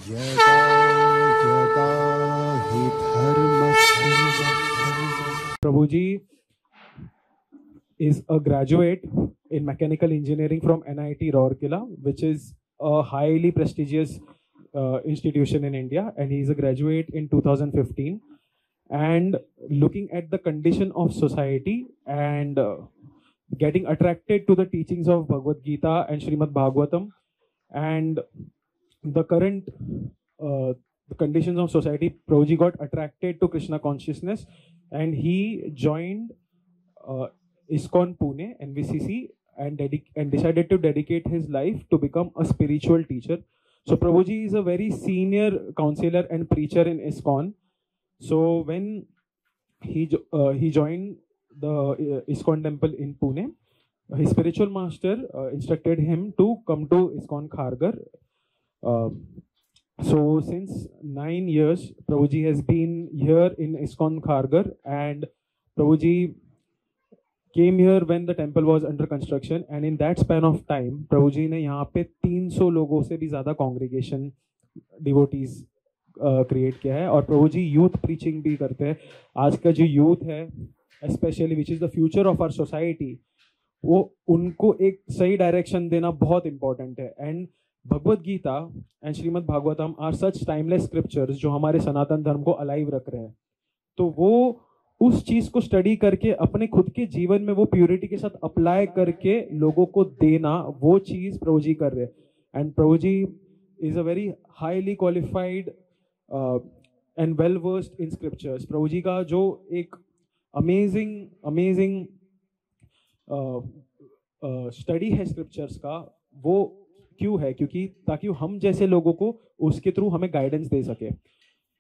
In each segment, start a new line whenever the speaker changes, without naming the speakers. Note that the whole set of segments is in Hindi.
यदा यदा हि धर्मस्य
Prabhuji is a graduate in mechanical engineering from NIT Rourkela, which is a highly prestigious institution in India, and he is a graduate in 2015. And looking at the condition of society and getting attracted to the teachings of Bhagavad Gita and Srimad Bhagavatam and the current the conditions of society, Prabhuji got attracted to Krishna consciousness and he joined ISKCON Pune, NVCC, and decided to dedicate his life to become a spiritual teacher. So Prabhuji is a very senior counselor and preacher in ISKCON. So when he joined the ISKCON temple in Pune, his spiritual master instructed him to come to ISKCON Kharghar. So since 9 years, Prabhuji has been here in ISKCON Kharghar, and Prabhuji came here when the temple was under construction, and in that span of time, Prabhuji ने यहाँ पे 300 लोगों से भी ज़्यादा congregation devotees create किया है, और प्रभुजी youth preaching भी करते हैं. आज का जो youth है, especially which is the future of our society, वो उनको एक सही direction देना बहुत important है. And Bhagavad Gita and Srimad Bhagavatam are such timeless scriptures जो हमारे सनातन धर्म को अलाइव रख रहे हैं. तो वो उस चीज को स्टडी करके अपने खुद के जीवन में वो प्योरिटी के साथ अप्लाई करके लोगों को देना, वो चीज प्रभु जी कर रहे हैं. And Prabhu ji is a very highly qualified and well versed in scriptures. Prabhu ji का जो एक अमेजिंग स्टडी है स्क्रिप्चर्स का, वो क्यों है? क्योंकि ताकि हम जैसे लोगों को उसके थ्रू हमें गाइडेंस दे सके.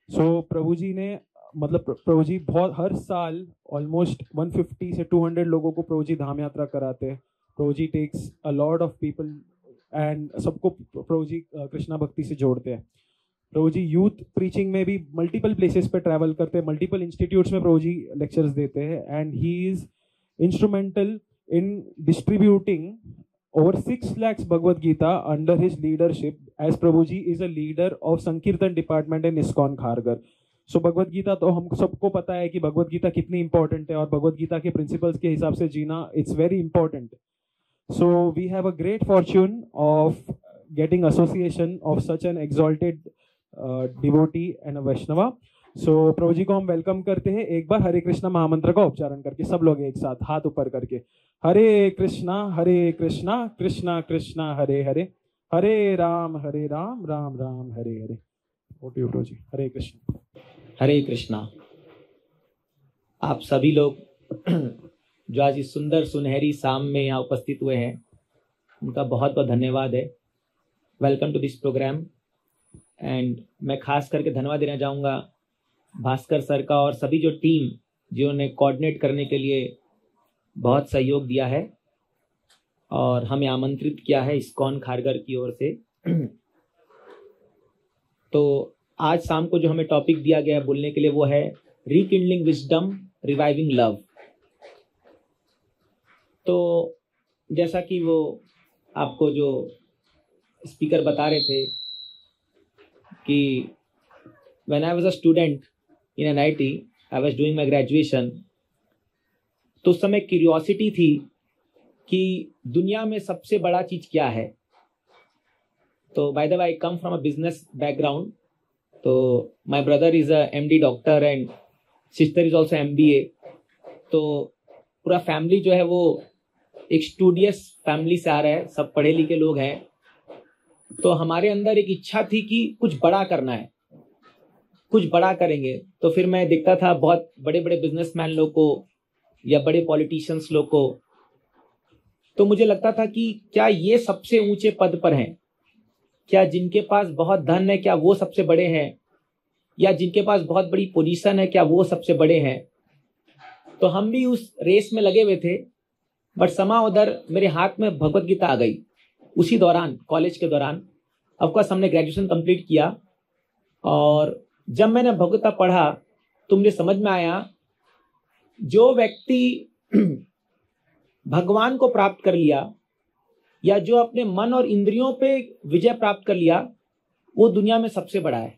सो प्रभु जी ने प्रभु जी बहुत हर साल ऑलमोस्ट 150 से 200 लोगों को प्रभु जी धाम यात्रा कराते हैं. Prabhu ji takes a lot of people and सबको प्रभु जी कृष्णा भक्ति से जोड़ते हैं. प्रभु जी यूथ प्रीचिंग में भी मल्टीपल प्लेसेस पे ट्रैवल करते हैं, मल्टीपल इंस्टीट्यूट्स में प्रभु जी लेक्चर्स देते हैं, and he is instrumental in distributing over 6 lakhs Bhagavad Gita under his leadership, as Prabhuji is a leader of Sankirtan department in ISKCON Kharghar. So Bhagavad Gita तो हम सबको पता है कि भगवद गीता कितनी important है, और भगवद गीता के principles के हिसाब से जीना it's very important. So we have a great fortune of getting association of such an exalted devotee and a Vaishnava. So प्रभु जी को हम वेलकम करते हैं एक बार हरे कृष्णा महामंत्र का उच्चारण करके, सब लोग एक साथ हाथ ऊपर करके. हरे कृष्णा कृष्णा कृष्णा हरे हरे, हरे राम राम राम हरे हरे. ओके प्रभु जी, हरे कृष्णा.
हरे कृष्णा. आप सभी लोग जो आज इस सुंदर सुनहरी शाम में यहाँ उपस्थित हुए हैं, उनका बहुत बहुत धन्यवाद है. Welcome to this program. And मैं खास करके धन्यवाद देना चाहूँगा भास्कर सर का और सभी जो टीम जिन्होंने कोऑर्डिनेट करने के लिए बहुत सहयोग दिया है और हमें आमंत्रित किया है ISKCON खारघर की ओर से. तो आज शाम को जो हमें टॉपिक दिया गया है बोलने के लिए, वो है रीकिंडलिंग विजडम, रिवाइविंग लव. तो जैसा कि वो आपको जो स्पीकर बता रहे थे कि when I was a student in NIT, I was doing my graduation, तो उस समय क्यूरियोसिटी थी कि दुनिया में सबसे बड़ा चीज क्या है. तो by the way I come from a business background. तो my brother is a MD doctor and sister is also MBA. तो पूरा फैमिली जो है वो एक स्टूडियस फैमिली से आ रहा है, सब पढ़े लिखे लोग हैं. तो हमारे अंदर एक इच्छा थी कि कुछ बड़ा करना है, कुछ बड़ा करेंगे. तो फिर मैं देखता था बहुत बड़े बड़े बिजनेसमैन लोग को या बड़े पॉलिटिशियंस लोग को, तो मुझे लगता था कि क्या ये सबसे ऊंचे पद पर हैं? क्या जिनके पास बहुत धन है, क्या वो सबसे बड़े हैं? या जिनके पास बहुत बड़ी पोजीशन है, क्या वो सबसे बड़े हैं? तो हम भी उस रेस में लगे हुए थे. बट समा उधर मेरे हाथ में भगवत गीता आ गई उसी दौरान, कॉलेज के दौरान. ऑफकोर्स हमने ग्रेजुएशन कंप्लीट किया, और जब मैंने भगवत पढ़ा तो मुझे समझ में आया जो व्यक्ति भगवान को प्राप्त कर लिया, या जो अपने मन और इंद्रियों पे विजय प्राप्त कर लिया, वो दुनिया में सबसे बड़ा है।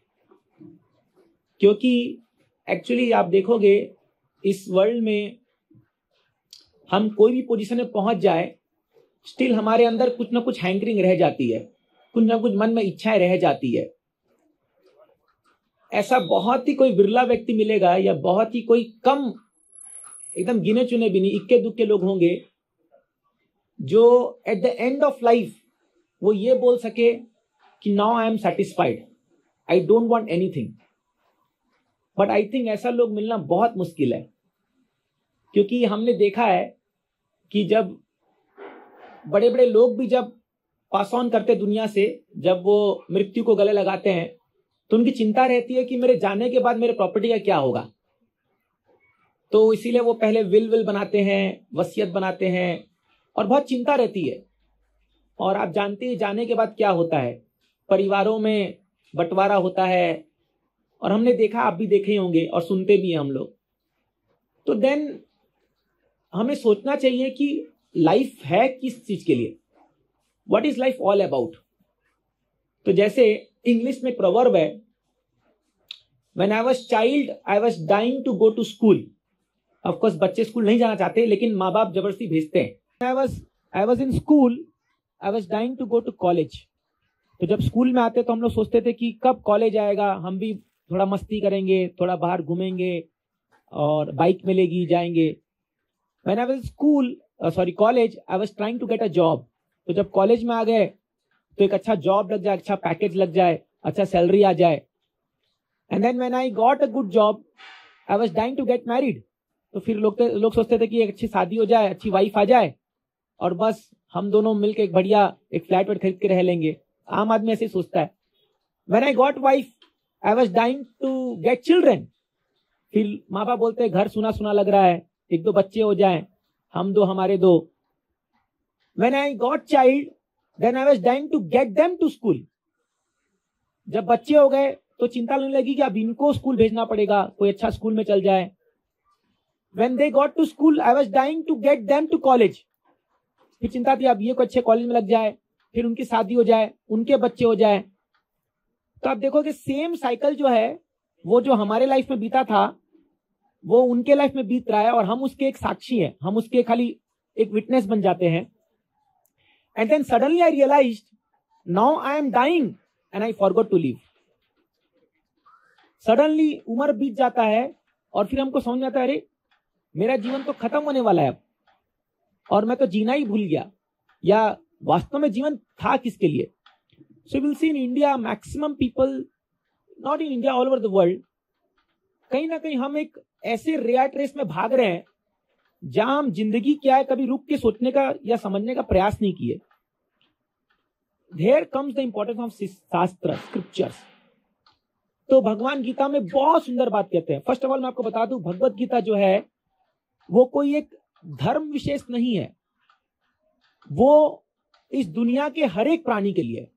क्योंकि एक्चुअली आप देखोगे इस वर्ल्ड में हम कोई भी पोजीशन में पहुंच जाए, स्टिल हमारे अंदर कुछ ना कुछ हैंकरिंग रह जाती है, कुछ ना कुछ मन में इच्छाएं रह जाती है। ऐसा बहुत ही कोई विरला व्यक्ति मिलेगा या बहुत ही कोई कम, एकदम गिने चुने भी नहीं, इक्के दुक्के लोग होंगे जो at the end of life वो ये बोल सके कि now I am satisfied, I don't want anything. But I think ऐसा लोग मिलना बहुत मुश्किल है, क्योंकि हमने देखा है कि जब बड़े बड़े लोग भी जब पास ऑन करते दुनिया से, जब वो मृत्यु को गले लगाते हैं, तो उनकी चिंता रहती है कि मेरे जाने के बाद मेरे प्रॉपर्टी का क्या होगा। तो इसीलिए वो पहले विल बनाते हैं, वसीयत बनाते हैं, और बहुत चिंता रहती है। और आप जानते हैं जाने के बाद क्या होता है, परिवारों में बंटवारा होता है, और हमने देखा, आप भी देखे होंगे और सुनते भी हैं हम लोग। तो देन हमें सोचना चाहिए कि लाइफ है किस चीज के लिए, what is life all about. तो जैसे इंग्लिश में प्रोवर्ब है, when I was child I was dying to go to school. Of course बच्चे स्कूल नहीं जाना चाहते, लेकिन माँ बाप जबरदस्ती भेजते हैं। I was in school I was dying to go to college. तो जब स्कूल में आते तो हम लोग सोचते थे कि कब कॉलेज आएगा, हम भी थोड़ा मस्ती करेंगे, थोड़ा बाहर घूमेंगे और बाइक मिलेगी, जाएंगे। When I was college I was trying to get a job. तो जब कॉलेज में आ गए तो एक अच्छा जॉब लग जाए, अच्छा पैकेज लग जाए, अच्छा सैलरी आ जाए। And then when I got a good job I was dying to get married. तो फिर लोग सोचते थे कि एक अच्छी शादी हो जाए, अच्छी वाइफ आ जाए, और बस हम दोनों मिलकर एक बढ़िया एक फ्लैट वेट खरीद के रह लेंगे। आम आदमी ऐसे ही सोचता है। When I got wife I was dying to get children. फिर माँ बाप बोलते हैं घर सुना सुना लग रहा है, एक दो बच्चे हो जाएं, हम दो हमारे दो। When I got child then I was dying to get them to school. जब बच्चे हो गए तो चिंता लगने लगी कि अब इनको स्कूल भेजना पड़ेगा, कोई अच्छा स्कूल में चल जाए। When they got to school, I was dying to get them to college. फिर चिंता थी अब ये कोई अच्छे कॉलेज में लग जाए, फिर उनकी शादी हो जाए, उनके बच्चे हो जाए। तो आप देखो कि सेम साइकिल जो है वो जो हमारे लाइफ में बीता था वो उनके लाइफ में बीत रहा है, और हम उसके एक साक्षी हैं, हम उसके खाली एक विटनेस बन जाते हैं। And then suddenly I realised now I am dying and I forgot to live. Suddenly उम्र बीत जाता है और फिर हमको समझ में आता है अरे मेरा जीवन तो खत्म होने वाला है अब, और मैं तो जीना ही भूल गया, या वास्तव में जीवन था किसके लिए। So will see in India maximum people, not in India, all over the world, कहीं ना कहीं हम एक ऐसे रेट रेस में भाग रहे हैं जहां हम जिंदगी क्या है कभी रुक के सोचने का या समझने का प्रयास नहीं किए। There comes the importance of shastra, scriptures. तो भगवान गीता में बहुत सुंदर बात कहते हैं। फर्स्ट ऑफ ऑल मैं आपको बता दूं, भगवत गीता जो है वो कोई एक धर्म विशेष नहीं है, वो इस दुनिया के हर एक प्राणी के लिए।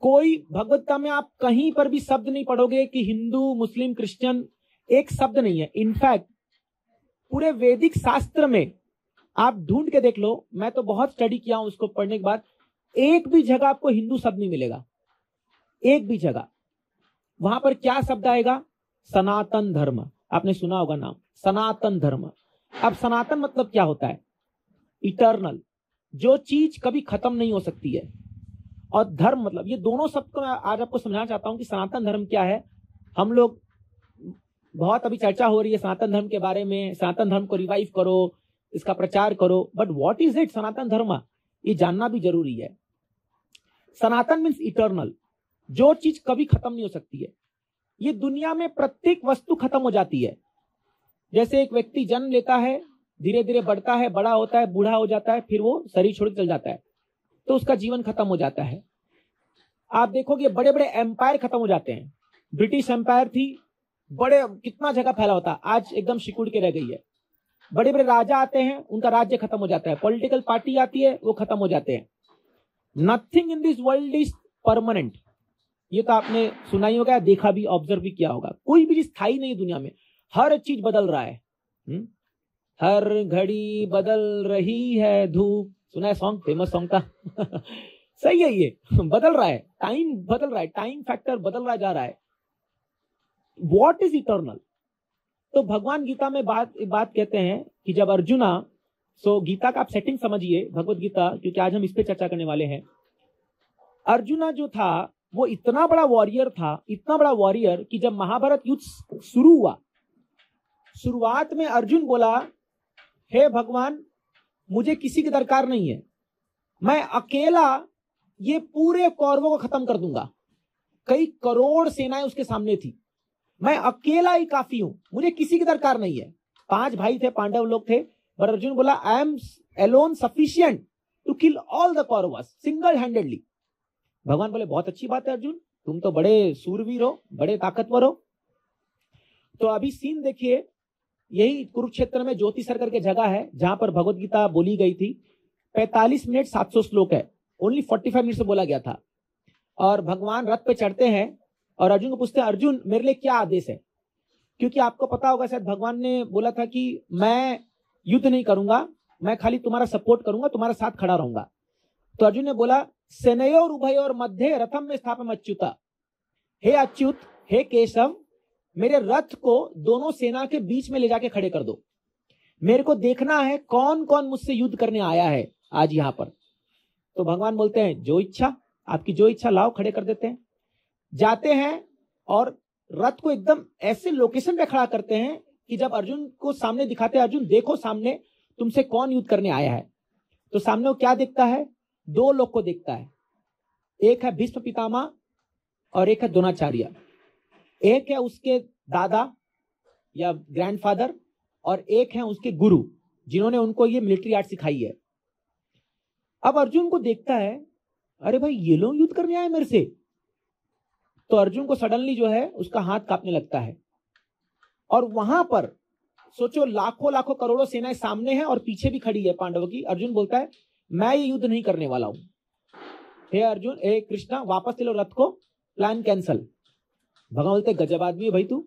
कोई भगवत गीता में आप कहीं पर भी शब्द नहीं पढ़ोगे कि हिंदू, मुस्लिम, क्रिश्चियन, एक शब्द नहीं है। इनफैक्ट पूरे वैदिक शास्त्र में आप ढूंढ के देख लो, मैं तो बहुत स्टडी किया हूं उसको पढ़ने के बाद, एक भी जगह आपको हिंदू शब्द नहीं मिलेगा, एक भी जगह। वहां पर क्या शब्द आएगा? सनातन धर्म। आपने सुना होगा नाम, सनातन धर्म। अब सनातन मतलब क्या होता है? इटर्नल, जो चीज कभी खत्म नहीं हो सकती है। और धर्म मतलब, ये दोनों शब्द को मैं आज आपको समझाना चाहता हूं कि सनातन धर्म क्या है। हम लोग बहुत अभी चर्चा हो रही है सनातन धर्म के बारे में, सनातन धर्म को रिवाइव करो, इसका प्रचार करो, बट व्हाट इज इट सनातन धर्म, ये जानना भी जरूरी है। सनातन मीन्स इटर्नल, जो चीज कभी खत्म नहीं हो सकती है। ये दुनिया में प्रत्येक वस्तु खत्म हो जाती है। जैसे एक व्यक्ति जन्म लेता है, धीरे धीरे बढ़ता है, बड़ा होता है, बूढ़ा हो जाता है, फिर वो शरीर छोड़ चल जाता है, तो उसका जीवन खत्म हो जाता है। आप देखोगे बड़े बड़े एम्पायर खत्म हो जाते हैं। ब्रिटिश एम्पायर थी, बड़े कितना जगह फैला होता, आज एकदम सिकुड़ के रह गई है। बड़े बड़े राजा आते हैं, उनका राज्य खत्म हो जाता है। पॉलिटिकल पार्टी आती है, वो खत्म हो जाते हैं। Nothing in this world is permanent. ये तो आपने सुना ही होगा, देखा भी, ऑब्जर्व भी किया होगा। कोई भी चीज स्थायी नहीं दुनिया में, हर चीज बदल रहा है। हर घड़ी बदल रही है धूप, सुना है सॉन्ग, फेमस सॉन्ग था। सही है, ये बदल रहा है, टाइम बदल रहा है, टाइम फैक्टर बदल रहा जा रहा है। What is eternal? तो भगवान गीता में बात कहते हैं कि जब अर्जुना, सो गीता का आप सेटिंग समझिए, भगवत गीता, क्योंकि आज हम इस पे चर्चा करने वाले हैं। अर्जुना जो था वो इतना बड़ा वॉरियर था, इतना बड़ा वॉरियर कि जब महाभारत युद्ध शुरू हुआ, शुरुआत में अर्जुन बोला, हे भगवान मुझे किसी की दरकार नहीं है, मैं अकेला ये पूरे कौरवों को खत्म कर दूंगा। कई करोड़ सेनाएं उसके सामने थी, मैं अकेला ही काफी हूं, मुझे किसी की दरकार नहीं है। 5 भाई थे, पांडव लोग थे, पर अर्जुन बोला I am alone sufficient to kill all the Kauravas single handedly. भगवान बोले बहुत अच्छी बात है अर्जुन, तुम तो बड़े सूरवीर हो, बड़े ताकतवर हो। तो अभी सीन देखिए, यही कुरुक्षेत्र में ज्योति सर करके जगह है जहां पर भगवत गीता बोली गई थी। 45 मिनट 700 श्लोक है, ओनली 45 मिनट से बोला गया था। और भगवान रथ पे चढ़ते हैं और अर्जुन को पूछते हैं, अर्जुन मेरे लिए क्या आदेश है? क्योंकि आपको पता होगा शायद भगवान ने बोला था कि मैं युद्ध नहीं करूंगा, मैं खाली तुम्हारा सपोर्ट करूंगा, तुम्हारे साथ खड़ा रहूंगा। तो अर्जुन ने बोला, सेनयोर उभयोर मध्य रथम में स्थापम अच्युता। हे अच्युत, हे केशव, मेरे रथ को दोनों सेना के बीच में ले जाके खड़े कर दो। मेरे को देखना है कौन कौन मुझसे युद्ध करने आया है आज यहां पर। तो भगवान बोलते हैं, जो इच्छा, आपकी जो इच्छा लाओ, खड़े कर देते हैं। जाते हैं और रथ को एकदम ऐसे लोकेशन पे खड़ा करते हैं कि जब अर्जुन को सामने दिखाते हैं, अर्जुन देखो सामने तुमसे कौन युद्ध करने आया है। तो सामने वो क्या देखता है? 2 लोग को देखता है, एक है भीष्म पितामह और एक है द्रोणाचार्य। एक है उसके दादा या ग्रैंडफादर और एक है उसके गुरु जिन्होंने उनको ये मिलिट्री आर्ट सिखाई है। अब अर्जुन को देखता है, अरे भाई ये लोग युद्ध करने आए मेरे से। तो अर्जुन को सडनली जो है उसका हाथ कांपने लगता है। और वहां पर सोचो, लाखों लाखों करोड़ों सेनाएं सामने है और पीछे भी खड़ी है पांडवों की। अर्जुन बोलता है, मैं ये युद्ध नहीं करने वाला हूं। हे अर्जुन, हे कृष्णा, वापस ले लो रथ को, प्लान कैंसल। भगवान बोलते, गजब आदमी है भाई तू,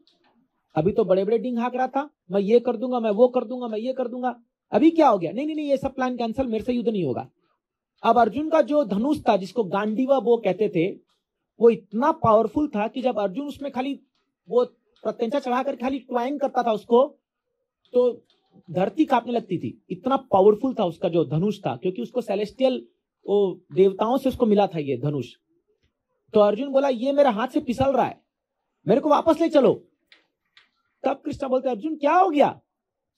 अभी तो बड़े बड़े डिंग हाँक रहा था, मैं ये कर दूंगा, मैं वो कर दूंगा, मैं ये कर दूंगा, अभी क्या हो गया? नहीं नहीं नहीं, ये सब प्लान कैंसल, मेरे से युद्ध नहीं होगा। अब अर्जुन का जो धनुष था, जिसको गांडीवा बो कहते थे, वो इतना पावरफुल था कि जब अर्जुन उसमें खाली वो प्रत्यंचा चढ़ाकर खाली ट्वाइंग करता था उसको, तो धरती कांपने लगती थी। इतना पावरफुल था उसका जो धनुष था, क्योंकि उसको सेलेस्टियल वो देवताओं से उसको मिला था ये धनुष। तो अर्जुन बोला, ये मेरे हाथ से फिसल रहा है, मेरे को वापस ले चलो। तब कृष्ण बोलते, अर्जुन क्या हो गया?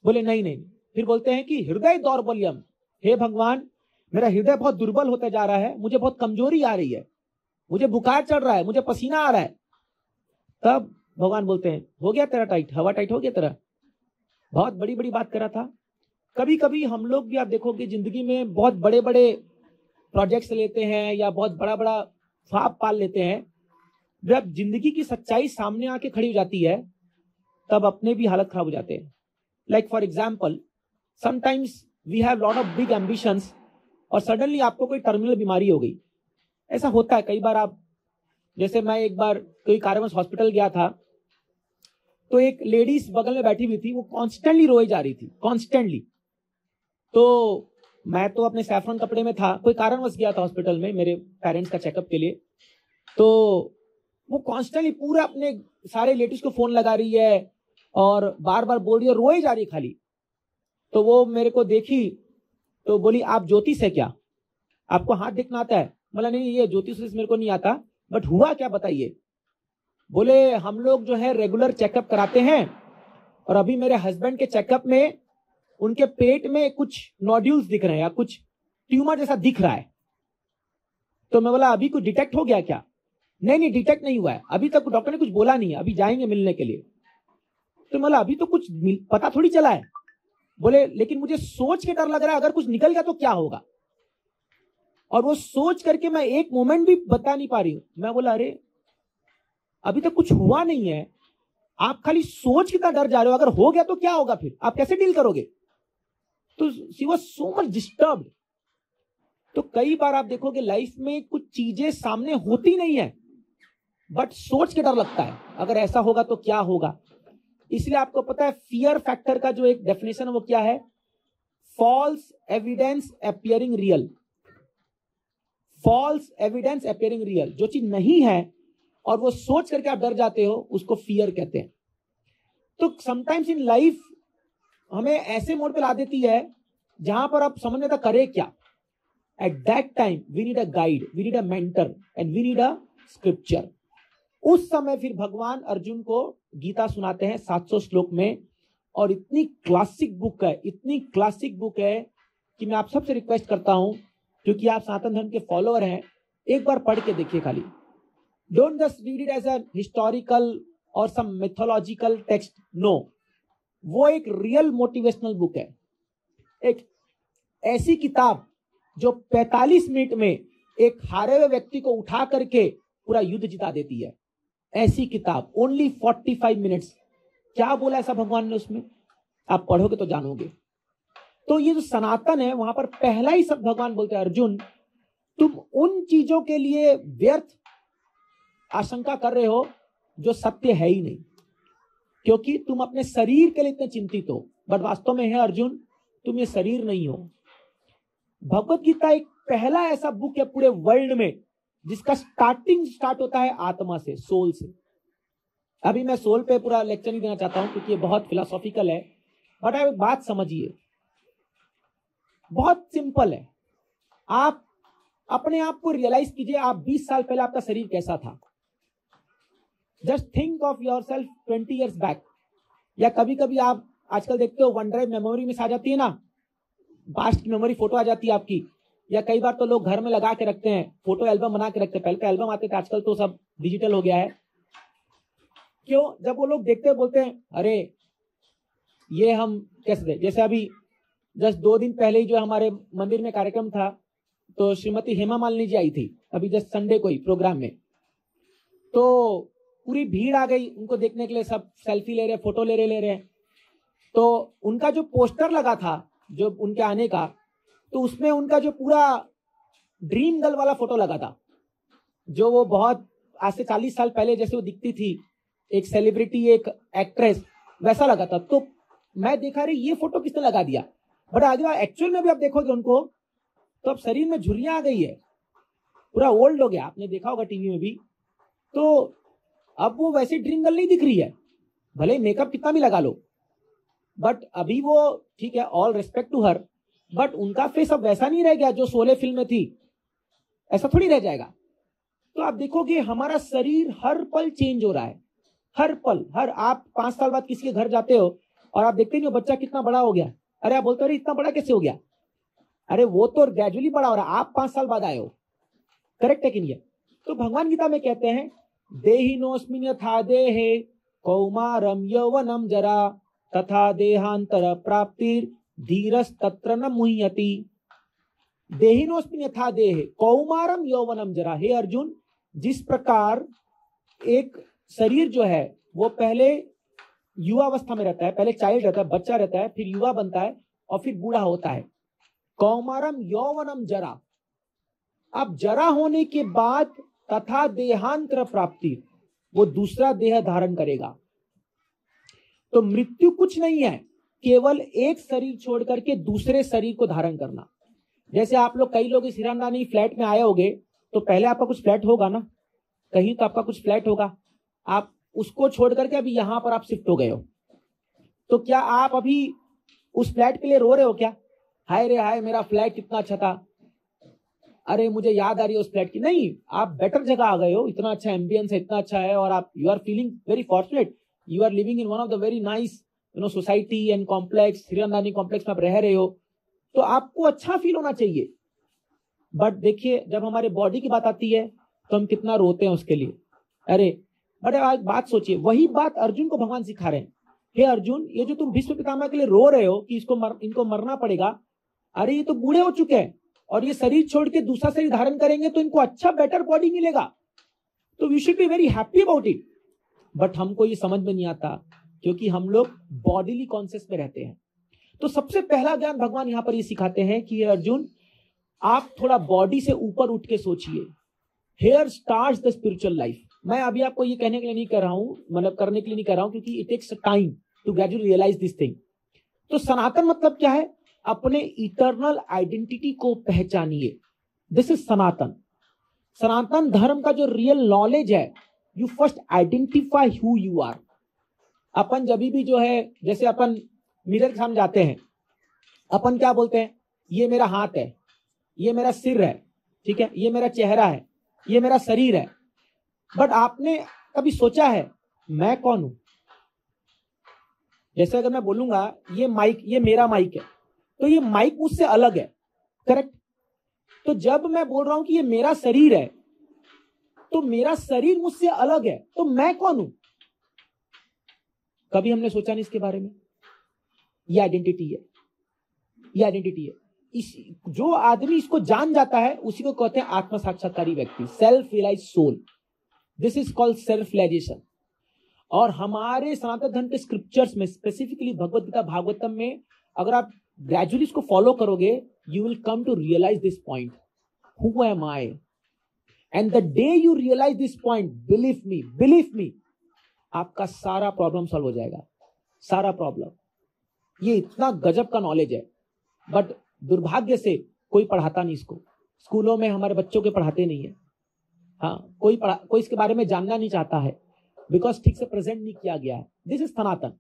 बोले नहीं नहीं। फिर बोलते हैं कि हृदय दौर्बल्यम, हे भगवान मेरा हृदय बहुत दुर्बल होता जा रहा है, मुझे बहुत कमजोरी आ रही है, मुझे बुखार चढ़ रहा है, मुझे पसीना आ रहा है। तब भगवान बोलते हैं, हो गया तेरा टाइट, हवा टाइट हो गया तेरा, बहुत बड़ी बड़ी बात करा था। कभी कभी हम लोग भी आप देखोगे जिंदगी में बहुत बड़े बड़े प्रोजेक्ट्स लेते हैं या बहुत बड़ा बड़ा ख्वाब पाल लेते हैं, जब जिंदगी की सच्चाई सामने आके खड़ी हो जाती है तब अपने भी हालत खराब हो जाते हैं। Like for example, sometimes we have lot of big ambitions और सडनली आपको कोई टर्मिनल बीमारी हो गई। ऐसा होता है कई बार। आप जैसे मैं एक बार कोई कारणवश हॉस्पिटल गया था, तो एक लेडीज बगल में बैठी हुई थी, वो कॉन्स्टेंटली रोए जा रही थी, कॉन्स्टेंटली। तो मैं तो अपने सैफरन कपड़े में था, कोई कारणवश गया था हॉस्पिटल में मेरे पेरेंट्स का चेकअप के लिए। तो वो कॉन्स्टेंटली पूरा अपने सारे रिलेटिव्स को फोन लगा रही है और बार बार बोल रही है, रोए जा रही खाली। तो वो मेरे को देखी तो बोली, आप ज्योतिष है क्या, आपको हाथ देखना आता है? बोला नहीं, ये ज्योतिष मेरे को नहीं आता, बट हुआ क्या बताइए। बोले हम लोग जो है रेगुलर चेकअप कराते हैं और अभी मेरे हस्बैंड के चेकअप में उनके पेट में कुछ नोड्यूल्स दिख रहे हैं या कुछ ट्यूमर जैसा दिख रहा है। तो मैं बोला, अभी कुछ डिटेक्ट हो गया क्या? नहीं नहीं, डिटेक्ट नहीं हुआ है, अभी तक डॉक्टर ने कुछ बोला नहीं है, अभी जाएंगे मिलने के लिए। तो बोला, अभी तो कुछ पता थोड़ी चला है। बोले लेकिन मुझे सोच के डर लग रहा है, अगर कुछ निकल गया तो क्या होगा। और वो सोच करके मैं एक मोमेंट भी बता नहीं पा रही हूं। मैं बोला, अरे अभी तक कुछ हुआ नहीं है, आप खाली सोच कितना डर जा रहे हो, अगर हो गया तो क्या होगा, फिर आप कैसे डील करोगे? तो she was so much disturbed. तो कई बार आप देखोगे लाइफ में कुछ चीजें सामने होती नहीं है, बट सोच के डर लगता है, अगर ऐसा होगा तो क्या होगा। इसलिए आपको पता है फियर फैक्टर का जो एक डेफिनेशन है वो क्या है? False evidence appearing real. False evidence appearing real, जो चीज नहीं है और वो सोच करके आप डर जाते हो, उसको फियर कहते हैं। तो समटाइम्स इन लाइफ हमें ऐसे मोड पे ला देती है जहां पर आप समझ में आता करे क्या। At that time we need a guide, we need a mentor and we need a scripture. उस समय फिर भगवान अर्जुन को गीता सुनाते हैं 700 श्लोक में, और इतनी क्लासिक बुक है, इतनी क्लासिक बुक है कि मैं आप सबसे रिक्वेस्ट करता हूं, क्योंकि आप सनातन धर्म के फॉलोअर हैं, एक बार पढ़ के देखिए खाली। Don't just read it as a historical और सम मिथोलॉजिकल टेक्स्ट, नो, वो एक रियल मोटिवेशनल बुक है। एक ऐसी किताब जो 45 मिनट में एक हारे हुए व्यक्ति को उठा करके पूरा युद्ध जिता देती है, ऐसी किताब, ओनली 45 मिनट्स। क्या बोला ऐसा भगवान ने उसमें, आप पढ़ोगे तो जानोगे। तो ये जो सनातन है, वहां पर पहला ही शब्द भगवान बोलते हैं, अर्जुन तुम उन चीजों के लिए व्यर्थ आशंका कर रहे हो जो सत्य है ही नहीं, क्योंकि तुम अपने शरीर के लिए इतने चिंतित हो, बट वास्तव में है अर्जुन तुम ये शरीर नहीं हो। भगवत गीता एक पहला ऐसा बुक है पूरे वर्ल्ड में जिसका स्टार्ट होता है आत्मा से, सोल से। अभी मैं सोल पे पूरा लेक्चर नहीं देना चाहता हूं क्योंकि ये बहुत फिलोसॉफिकल है, बट आप एक बात समझिए, बहुत सिंपल है। आप अपने आप को रियलाइज कीजिए, आप 20 साल पहले आपका शरीर कैसा था। Just think of your self 20 years back. या कभी कभी आप आजकल देखते हो वन ड्राइव मेमोरी में आ जाती है ना, पास्ट की मेमोरी फोटो आ जाती है आपकी, या कई बार तो लोग घर में लगा के रखते हैं, फोटो एल्बम बना के रखते हैं। पहले तो एल्बम आते थे, आजकल तो सब डिजिटल हो गया है। क्यों? जब वो लोग देखते हैं बोलते हैं अरे ये हम कैसे थे। जैसे अभी जस्ट 2 दिन पहले ही जो हमारे मंदिर में कार्यक्रम था, तो श्रीमती हेमा मालिनी जी आई थी अभी जस्ट संडे को ही प्रोग्राम में, तो पूरी भीड़ आ गई उनको देखने के लिए, सब सेल्फी ले रहे, फोटो ले रहे हैं। तो उनका जो पोस्टर लगा था जो उनके आने का, तो उसमें उनका जो पूरा ड्रीम गर्ल वाला फोटो लगा था, जो वो बहुत आज से 40 साल पहले जैसे वो दिखती थी, एक सेलिब्रिटी, एक एक्ट्रेस, वैसा लगा था। तो मैं देखा रही ये फोटो किसने लगा दिया, बट आगे एक्चुअल में भी आप देखोगे उनको तो अब शरीर में झुर्रियां आ गई है, पूरा ओल्ड हो गया, आपने देखा होगा टीवी में भी। तो अब वो वैसी ड्रीम गर्ल नहीं दिख रही है, भले मेकअप कितना भी लगा लो, बट अभी वो ठीक है, all respect to her, but उनका फेस अब वैसा नहीं रह गया जो शोले फिल्म में थी, ऐसा थोड़ी रह जाएगा। तो आप देखोगे हमारा शरीर हर पल चेंज हो रहा है, हर पल, आप 5 साल बाद किसी के घर जाते हो और आप देखते नहीं हो बच्चा कितना बड़ा हो गया, अरे आप बोलते हो इतना बड़ा कैसे हो गया, अरे वो तो ग्रेजुअली बड़ा हो रहा है, आप 5 साल बाद आए हो। करेक्ट है कि नहीं है? तो भगवान गीता में कहते हैं देहिनोस्मिन् यथा देहे कौमारम यौवनम जरा तथा देहांतर प्राप्तिर धीरस तत्र न मुह्यति। देहिनोस्मिन् यथा देहे कौमारम यौवनम जरा। हे अर्जुन, जिस प्रकार एक शरीर जो है वो पहले युवा अवस्था में रहता है, पहले चाइल्ड रहता है, बच्चा रहता है, फिर युवा बनता है और फिर बूढ़ा होता है। कौमारम यौवनम जरा, अब जरा होने के बाद तथा देहांतर प्राप्ति, वो दूसरा देह धारण करेगा। तो मृत्यु कुछ नहीं है, केवल एक शरीर छोड़ करके दूसरे शरीर को धारण करना। जैसे आप लोग, कई लोग इस हिरानंदानी फ्लैट में आए होंगे, तो पहले आपका कुछ फ्लैट होगा ना, कहीं तो आपका कुछ फ्लैट होगा, आप उसको छोड़ करके अभी यहां पर आप शिफ्ट हो गए हो। तो क्या आप अभी उस फ्लैट के लिए रो रहे हो क्या? हाय रे हाय, मेरा फ्लैट कितना अच्छा था, अरे मुझे याद आ रही है उस फ्लैट की। नहीं, आप बेटर जगह आ गए हो, इतना अच्छा एम्बियंस है, इतना अच्छा है, और आप you are feeling very fortunate, you are living in one of the very nice society and complex, Hiranandani complex में आप रह रहे हो, तो आपको अच्छा फील होना चाहिए। बट देखिए, जब हमारे बॉडी की बात आती है तो हम कितना रोते हैं उसके लिए। अरे बट आज बात सोचिए, वही बात अर्जुन को भगवान सिखा रहे हैं। हे अर्जुन, ये जो तुम भीष्म पितामह के लिए रो रहे हो कि इनको मरना पड़ेगा, अरे ये तो बूढ़े हो चुके हैं और ये शरीर छोड़ के दूसरा शरीर धारण करेंगे तो इनको अच्छा बेटर बॉडी मिलेगा, तो we should be very happy about it. But हमको ये समझ में नहीं आता क्योंकि हम लोग बॉडीली कॉन्शियस में रहते हैं। तो सबसे पहला ज्ञान भगवान यहां पर ये सिखाते हैं कि अर्जुन, आप थोड़ा बॉडी से ऊपर उठ के सोचिए। Here starts the spiritual life. मैं अभी आपको ये कहने के लिए नहीं कर रहा हूं, मतलब करने के लिए नहीं कर रहा हूं, क्योंकि it takes time to gradually realise this thing. तो सनातन मतलब क्या है? अपने इटर्नल आइडेंटिटी को पहचानिए। दिस इज सनातन। सनातन धर्म का जो रियल नॉलेज है, you first identify who you are. अपन जब भी जो है, जैसे अपन मिरर के सामने जाते हैं, अपन क्या बोलते हैं, ये मेरा हाथ है, ये मेरा सिर है, ठीक है, ये मेरा चेहरा है, ये मेरा शरीर है। बट आपने कभी सोचा है मैं कौन हूं? जैसे अगर मैं बोलूंगा ये माइक, ये मेरा माइक है, तो ये माइक मुझसे अलग है, करेक्ट? तो जब मैं बोल रहा हूं कि ये मेरा शरीर है, तो मेरा शरीर मुझसे अलग है, तो मैं कौन हूं? कभी हमने सोचा नहीं इसके बारे में। ये आइडेंटिटी है, ये आइडेंटिटी है। जो आदमी इसको जान जाता है उसी को कहते हैं आत्म साक्षात्कारी व्यक्ति, self realise soul. This is called self realisation. और हमारे सनातन धर्म के स्क्रिप्चर्स में, स्पेसिफिकली भगवत गीता भागवतम में, अगर आप ग्रेजुअली इसको फॉलो करोगे, you will come to realise this point, who am I. And the day you realise this point, believe me, आपका सारा प्रॉब्लम सॉल्व हो जाएगा, सारा प्रॉब्लम। ये इतना गजब का नॉलेज है, बट दुर्भाग्य से कोई पढ़ाता नहीं इसको। स्कूलों में हमारे बच्चों के पढ़ाते नहीं है। हाँ, कोई इसके बारे में जानना नहीं चाहता है, बिकॉज ठीक से प्रेजेंट नहीं किया गया है। This is Sanatan.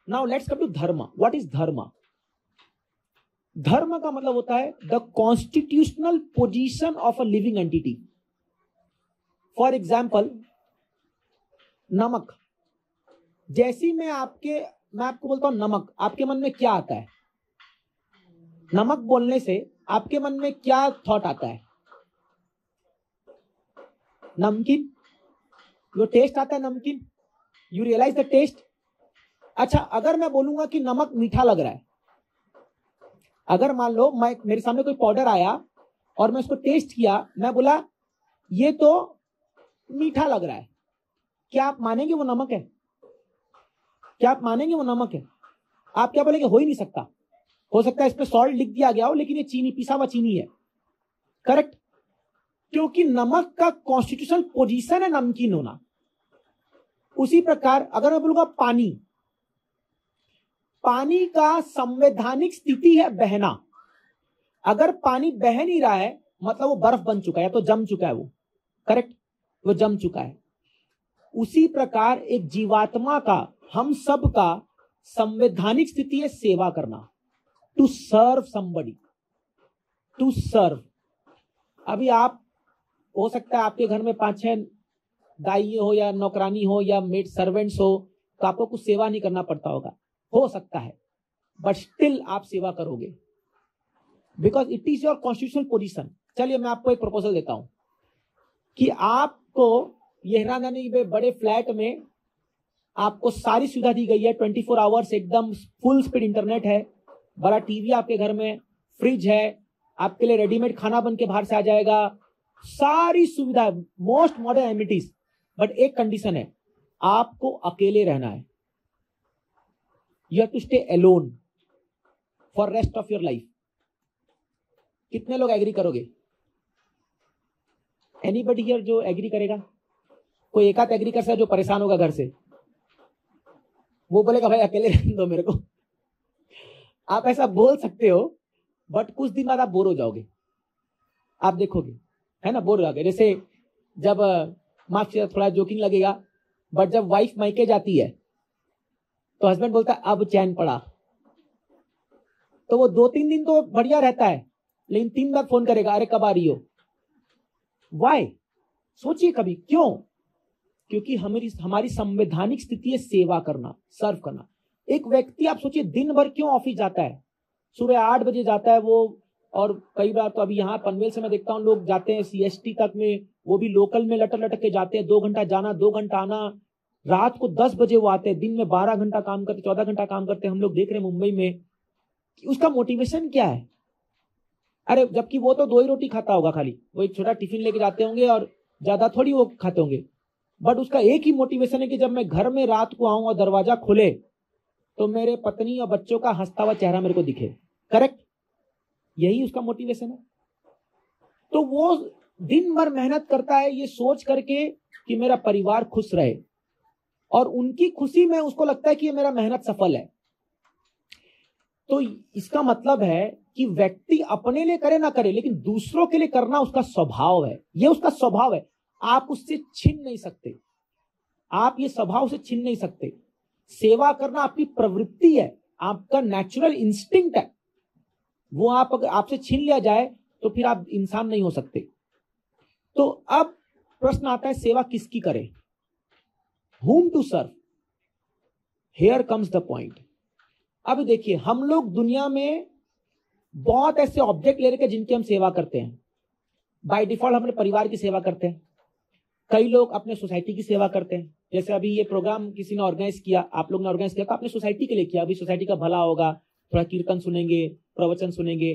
Now let's come to dharma. What is dharma? धर्म का मतलब होता है the constitutional position of a living entity. For example, नमक। जैसी मैं आपको बोलता हूं नमक, आपके मन में क्या आता है? नमक बोलने से आपके मन में क्या थॉट आता है? नमकीन। जो टेस्ट आता है नमकीन, यू रियलाइज द टेस्ट। अच्छा, अगर मैं बोलूंगा कि नमक मीठा लग रहा है, अगर मान लो मेरे सामने कोई पाउडर आया और मैं उसको टेस्ट किया, मैं बोला ये तो मीठा लग रहा है, क्या आप मानेंगे वो नमक है? क्या आप मानेंगे वो नमक है? आप क्या बोलेंगे? हो ही नहीं सकता। हो सकता है इस पे सॉल्ट लिख दिया गया हो, लेकिन ये चीनी, पिसा हुआ चीनी है, करेक्ट? क्योंकि नमक का कॉन्स्टिट्यूशनल पोजीशन है नमकीन होना। उसी प्रकार अगर मैं बोलूंगा पानी, पानी का संवैधानिक स्थिति है बहना। अगर पानी बह नहीं रहा है, मतलब वो बर्फ बन चुका है, या तो जम चुका है वो, करेक्ट? वो जम चुका है। उसी प्रकार एक जीवात्मा का, हम सब का संवैधानिक स्थिति है सेवा करना, to serve somebody, to serve. अभी आप, हो सकता है आपके घर में 5-6 दाई हो या नौकरानी हो या मेड सर्वेंट्स हो, तो आपको कुछ सेवा नहीं करना पड़ता होगा, हो सकता है, बट स्टिल आप सेवा करोगे, because it is your constitutional position. चलिए मैं आपको एक प्रपोजल देता हूं कि आपको यहरानानी में बड़े फ्लैट में आपको सारी सुविधा दी गई है, 24 आवर्स एकदम फुल स्पीड इंटरनेट है, बड़ा टीवी आपके घर में, फ्रिज है, आपके लिए रेडीमेड खाना बन के बाहर से आ जाएगा, सारी सुविधा, मोस्ट मॉडर्न एमिनिटीज। बट एक कंडीशन है, आपको अकेले रहना है। You have to stay alone for rest of your life. कितने लोग एग्री करोगे? एनीबडी हियर जो एग्री करेगा? कोई एक आध एग्री कर सकता है जो परेशान होगा घर से? वो बोलेगा भाई अकेले रहने दो मेरे को। आप ऐसा बोल सकते हो, बट कुछ दिन बाद आप बोर हो जाओगे, आप देखोगे, है ना, बोर हो जाओगे। जैसे जब माफ से थोड़ा जोकिंग लगेगा, बट जब वाइफ मायके जाती है तो हस्बैंड बोलता है अब चैन पड़ा, तो वो 2-3 दिन तो बढ़िया रहता है, लेकिन 3 बार फोन करेगा, अरे कब आ रही हो? वाई? सोचिए कभी, क्यों? क्योंकि हमारी संवैधानिक स्थिति है सेवा करना, सर्व करना। एक व्यक्ति, आप सोचिए, दिन भर क्यों ऑफिस जाता है? सुबह 8 बजे जाता है वो, और कई बार तो अभी यहाँ पनवेल से मैं देखता हूँ लोग जाते हैं CST तक में, वो भी लोकल में लटक लटक के जाते हैं, 2 घंटा जाना 2 घंटा आना, रात को 10 बजे वो आते हैं, दिन में 12 घंटा काम करते, 14 घंटा काम करते हैं। हम लोग देख रहे हैं मुंबई में, उसका मोटिवेशन क्या है? अरे जबकि वो तो 2 ही रोटी खाता होगा खाली, वो एक छोटा टिफिन लेके जाते होंगे और ज्यादा थोड़ी वो खाते होंगे, बट उसका एक ही मोटिवेशन है कि जब मैं घर में रात को आऊं और दरवाजा खुले तो मेरे पत्नी और बच्चों का हंसता हुआ चेहरा मेरे को दिखे, करेक्ट? यही उसका मोटिवेशन है। तो वो दिन भर मेहनत करता है ये सोच करके कि मेरा परिवार खुश रहे, और उनकी खुशी में उसको लगता है कि ये मेरा मेहनत सफल है। तो इसका मतलब है कि व्यक्ति अपने लिए करे ना करे, लेकिन दूसरों के लिए करना उसका स्वभाव है। ये उसका स्वभाव है, आप उससे छीन नहीं सकते, आप ये स्वभाव से छीन नहीं सकते। सेवा करना आपकी प्रवृत्ति है, आपका नेचुरल इंस्टिंक्ट है। वो आप अगर आपसे छीन लिया जाए तो फिर आप इंसान नहीं हो सकते। तो अब प्रश्न आता है, सेवा किसकी करें, whom to serve? Here comes the point। अब देखिए, हम लोग दुनिया में बहुत ऐसे ऑब्जेक्ट ले रखे जिनकी हम सेवा करते हैं। बाय डिफॉल्ट हम अपने परिवार की सेवा करते हैं, कई लोग अपने सोसाइटी की सेवा करते हैं। जैसे अभी ये प्रोग्राम किसी ने ऑर्गेनाइज किया, आप लोग ने ऑर्गेनाइज किया, तो आपने सोसाइटी के लिए किया, अभी सोसाइटी का भला होगा, थोड़ा कीर्तन सुनेंगे, प्रवचन सुनेंगे,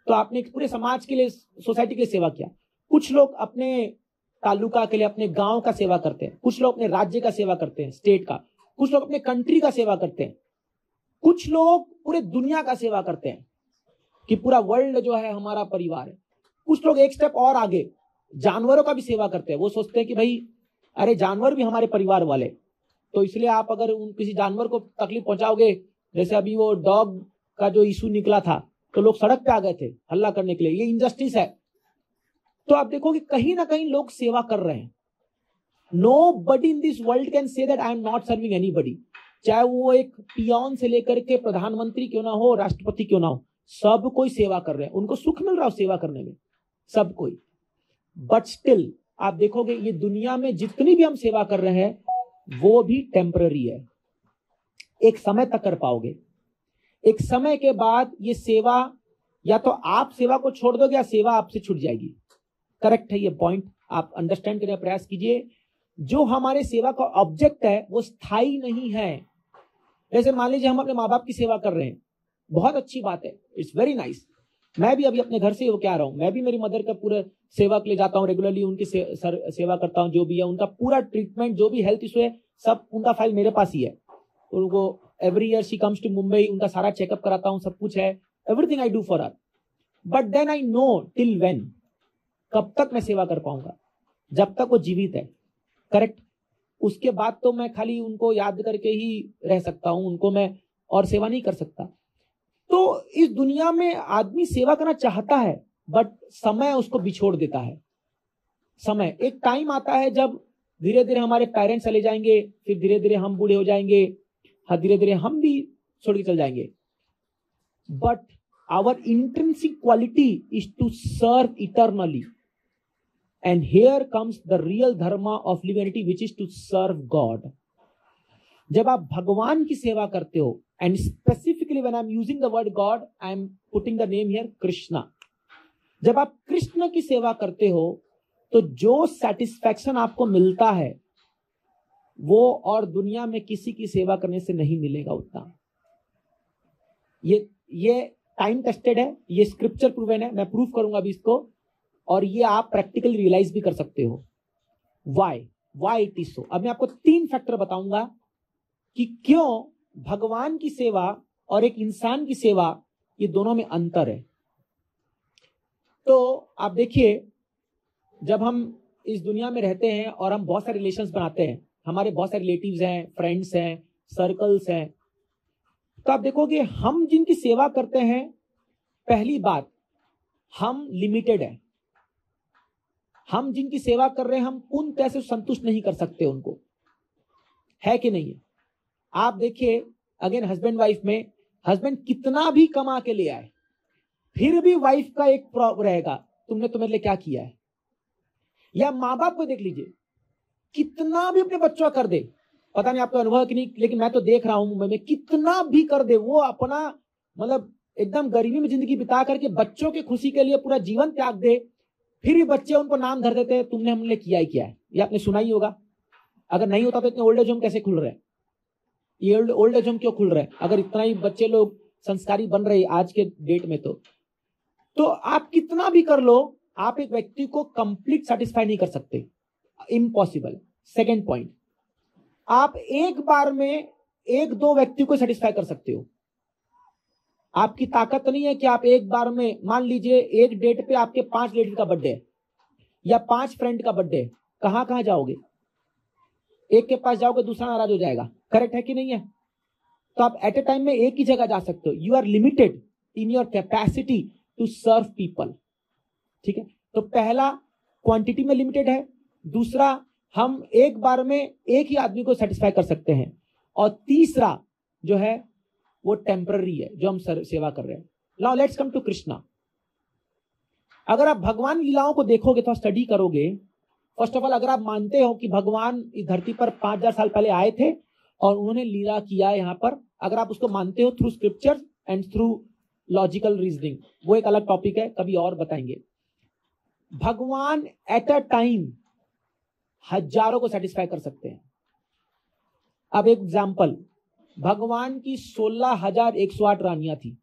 तो आपने पूरे समाज के लिए, सोसाइटी के लिए सेवा किया। कुछ लोग अपने तालुका के लिए, अपने गांव का सेवा करते हैं, कुछ लोग अपने राज्य का सेवा करते हैं, स्टेट का, कुछ लोग अपने कंट्री का सेवा करते हैं, कुछ लोग पूरे दुनिया का सेवा करते हैं कि पूरा वर्ल्ड जो है हमारा परिवार है। कुछ लोग एक स्टेप और आगे जानवरों का भी सेवा करते हैं। वो सोचते हैं कि भाई अरे जानवर भी हमारे परिवार वाले, तो इसलिए आप अगर किसी जानवर को तकलीफ पहुंचाओगे, जैसे अभी वो डॉग का जो इशू निकला था, तो लोग सड़क पे आ गए थे हल्ला करने के लिए, ये इनजस्टिस है। तो आप देखोगे कहीं ना कहीं लोग सेवा कर रहे हैं। Nobody in this world can say that I am not serving anybody। चाहे वो एक पियोन से लेकर के प्रधानमंत्री क्यों ना हो, राष्ट्रपति क्यों ना हो, सब कोई सेवा कर रहे हैं, उनको सुख मिल रहा है सेवा करने में, सब कोई। बट स्टिल आप देखोगे ये दुनिया में जितनी भी हम सेवा कर रहे हैं वो भी टेम्पररी है, एक समय तक कर पाओगे। एक समय के बाद ये सेवा, या तो आप सेवा को छोड़ दोगे या सेवा आपसे छूट जाएगी। करेक्ट है ये पॉइंट, आप अंडरस्टैंड करने का प्रयास कीजिए। जो हमारे सेवा का ऑब्जेक्ट है वो स्थायी नहीं है। जैसे मान लीजिए हम अपने माँ बाप की सेवा कर रहे हैं, बहुत अच्छी बात है, इट्स वेरी नाइस। मैं भी अभी अपने घर से होके आ रहा हूँ, मैं भी मेरी मदर का पूरा सेवा के लिए जाता हूँ, रेगुलरली उनकी सेवा करता हूँ, जो भी है उनका पूरा ट्रीटमेंट, जो भी हेल्थ इशू है, सब उनका फाइल मेरे पास ही है। उनको every year she comes to Mumbai, उनका सारा चेकअप कराता हूँ, सब कुछ है, everything I do for her. But then I know till when, कब तक मैं सेवा कर पाऊंगा, जब तक वो जीवित है। करेक्ट। उसके बाद तो मैं खाली उनको याद करके ही रह सकता हूं, उनको मैं और सेवा नहीं कर सकता। तो इस दुनिया में आदमी सेवा करना चाहता है, बट समय उसको बिछोड़ देता है। समय, एक टाइम आता है जब धीरे धीरे हमारे पेरेंट्स चले जाएंगे, फिर धीरे धीरे हम बूढ़े हो जाएंगे, हाँ धीरे धीरे हम भी छोड़ के चल जाएंगे। But our intrinsic quality is to serve eternally. And here comes the real dharma of humanity, which is to serve God। जब आप भगवान की सेवा करते हो, and specifically when I'm using the word God, I'm putting the name here Krishna. जब आप कृष्ण की सेवा करते हो तो जो सेटिस्फैक्शन आपको मिलता है वो और दुनिया में किसी की सेवा करने से नहीं मिलेगा उतना। ये टाइम टेस्टेड है, ये स्क्रिप्चर प्रूवन है, मैं प्रूफ करूंगा अभी इसको, और ये आप प्रैक्टिकली रियलाइज भी कर सकते हो। Why it is so. अब मैं आपको 3 फैक्टर बताऊंगा कि क्यों भगवान की सेवा और एक इंसान की सेवा, ये दोनों में अंतर है। तो आप देखिए, जब हम इस दुनिया में रहते हैं और हम बहुत सारे रिलेशंस बनाते हैं, हमारे बहुत सारे रिलेटिव्स हैं, फ्रेंड्स हैं, सर्कल्स हैं, तो आप देखोगे हम जिनकी सेवा करते हैं, पहली बात हम लिमिटेड है। हम जिनकी सेवा कर रहे हैं हम पूर्ण तरह से संतुष्ट नहीं कर सकते उनको, है कि नहीं है। आप देखिए अगेन हस्बैंड वाइफ में, हस्बैंड कितना भी कमा के ले आए, फिर भी वाइफ का एक प्रॉब्लम रहेगा, तुमने तो मेरे लिए क्या किया है। या माँ बाप को देख लीजिए, कितना भी अपने बच्चों कर दे, पता नहीं आपका अनुभव कि नहीं, लेकिन मैं तो देख रहा हूं मुंबई में, कितना भी कर दे, वो अपना मतलब एकदम गरीबी में जिंदगी बिता करके बच्चों की खुशी के लिए पूरा जीवन त्याग दे, फिर भी बच्चे उनको नाम धर देते हैं तुमने हमने किया ही क्या है। ये आपने सुना ही होगा। अगर नहीं होता तो इतने ओल्ड एज होम कैसे खुल रहे हैं, ये ओल्ड एज होम क्यों खुल रहे हैं, अगर इतना ही बच्चे लोग संस्कारी बन रहे आज के डेट में। तो आप कितना भी कर लो, आप एक व्यक्ति को कंप्लीट सेटिस्फाई नहीं कर सकते, इम्पॉसिबल। सेकेंड पॉइंट, आप एक बार में 1-2 व्यक्ति को सेटिस्फाई कर सकते हो। आपकी ताकत नहीं है कि आप एक बार में, मान लीजिए एक डेट पे आपके 5 रिलेटिव का बर्थडे है या 5 फ्रेंड का बर्थडे है, कहां जाओगे। एक के पास जाओगे दूसरा नाराज हो जाएगा, करेक्ट है कि नहीं है। तो आप एट ए टाइम में एक ही जगह जा सकते हो, you are limited. In your capacity to serve people. ठीक है, तो पहला क्वांटिटी में लिमिटेड है, दूसरा हम एक बार में एक ही आदमी को सेटिस्फाई कर सकते हैं, और तीसरा जो है वो टेम्पररी है जो हम सेवा कर रहे हैं। Now let's come to Krishna. अगर आप भगवान लीलाओं को देखोगे तो स्टडी करोगे, फर्स्ट ऑफ ऑल अगर आप मानते हो कि भगवान इस धरती पर 5000 साल पहले आए थे और उन्होंने लीला किया यहाँ पर, अगर आप उसको मानते हो through scripture and through logical reasoning, वो एक अलग टॉपिक है, कभी और बताएंगे। भगवान एट अ टाइम हजारों को सेटिस्फाई कर सकते हैं। अब एक एग्जांपल, भगवान की 16,108 रानियां थी।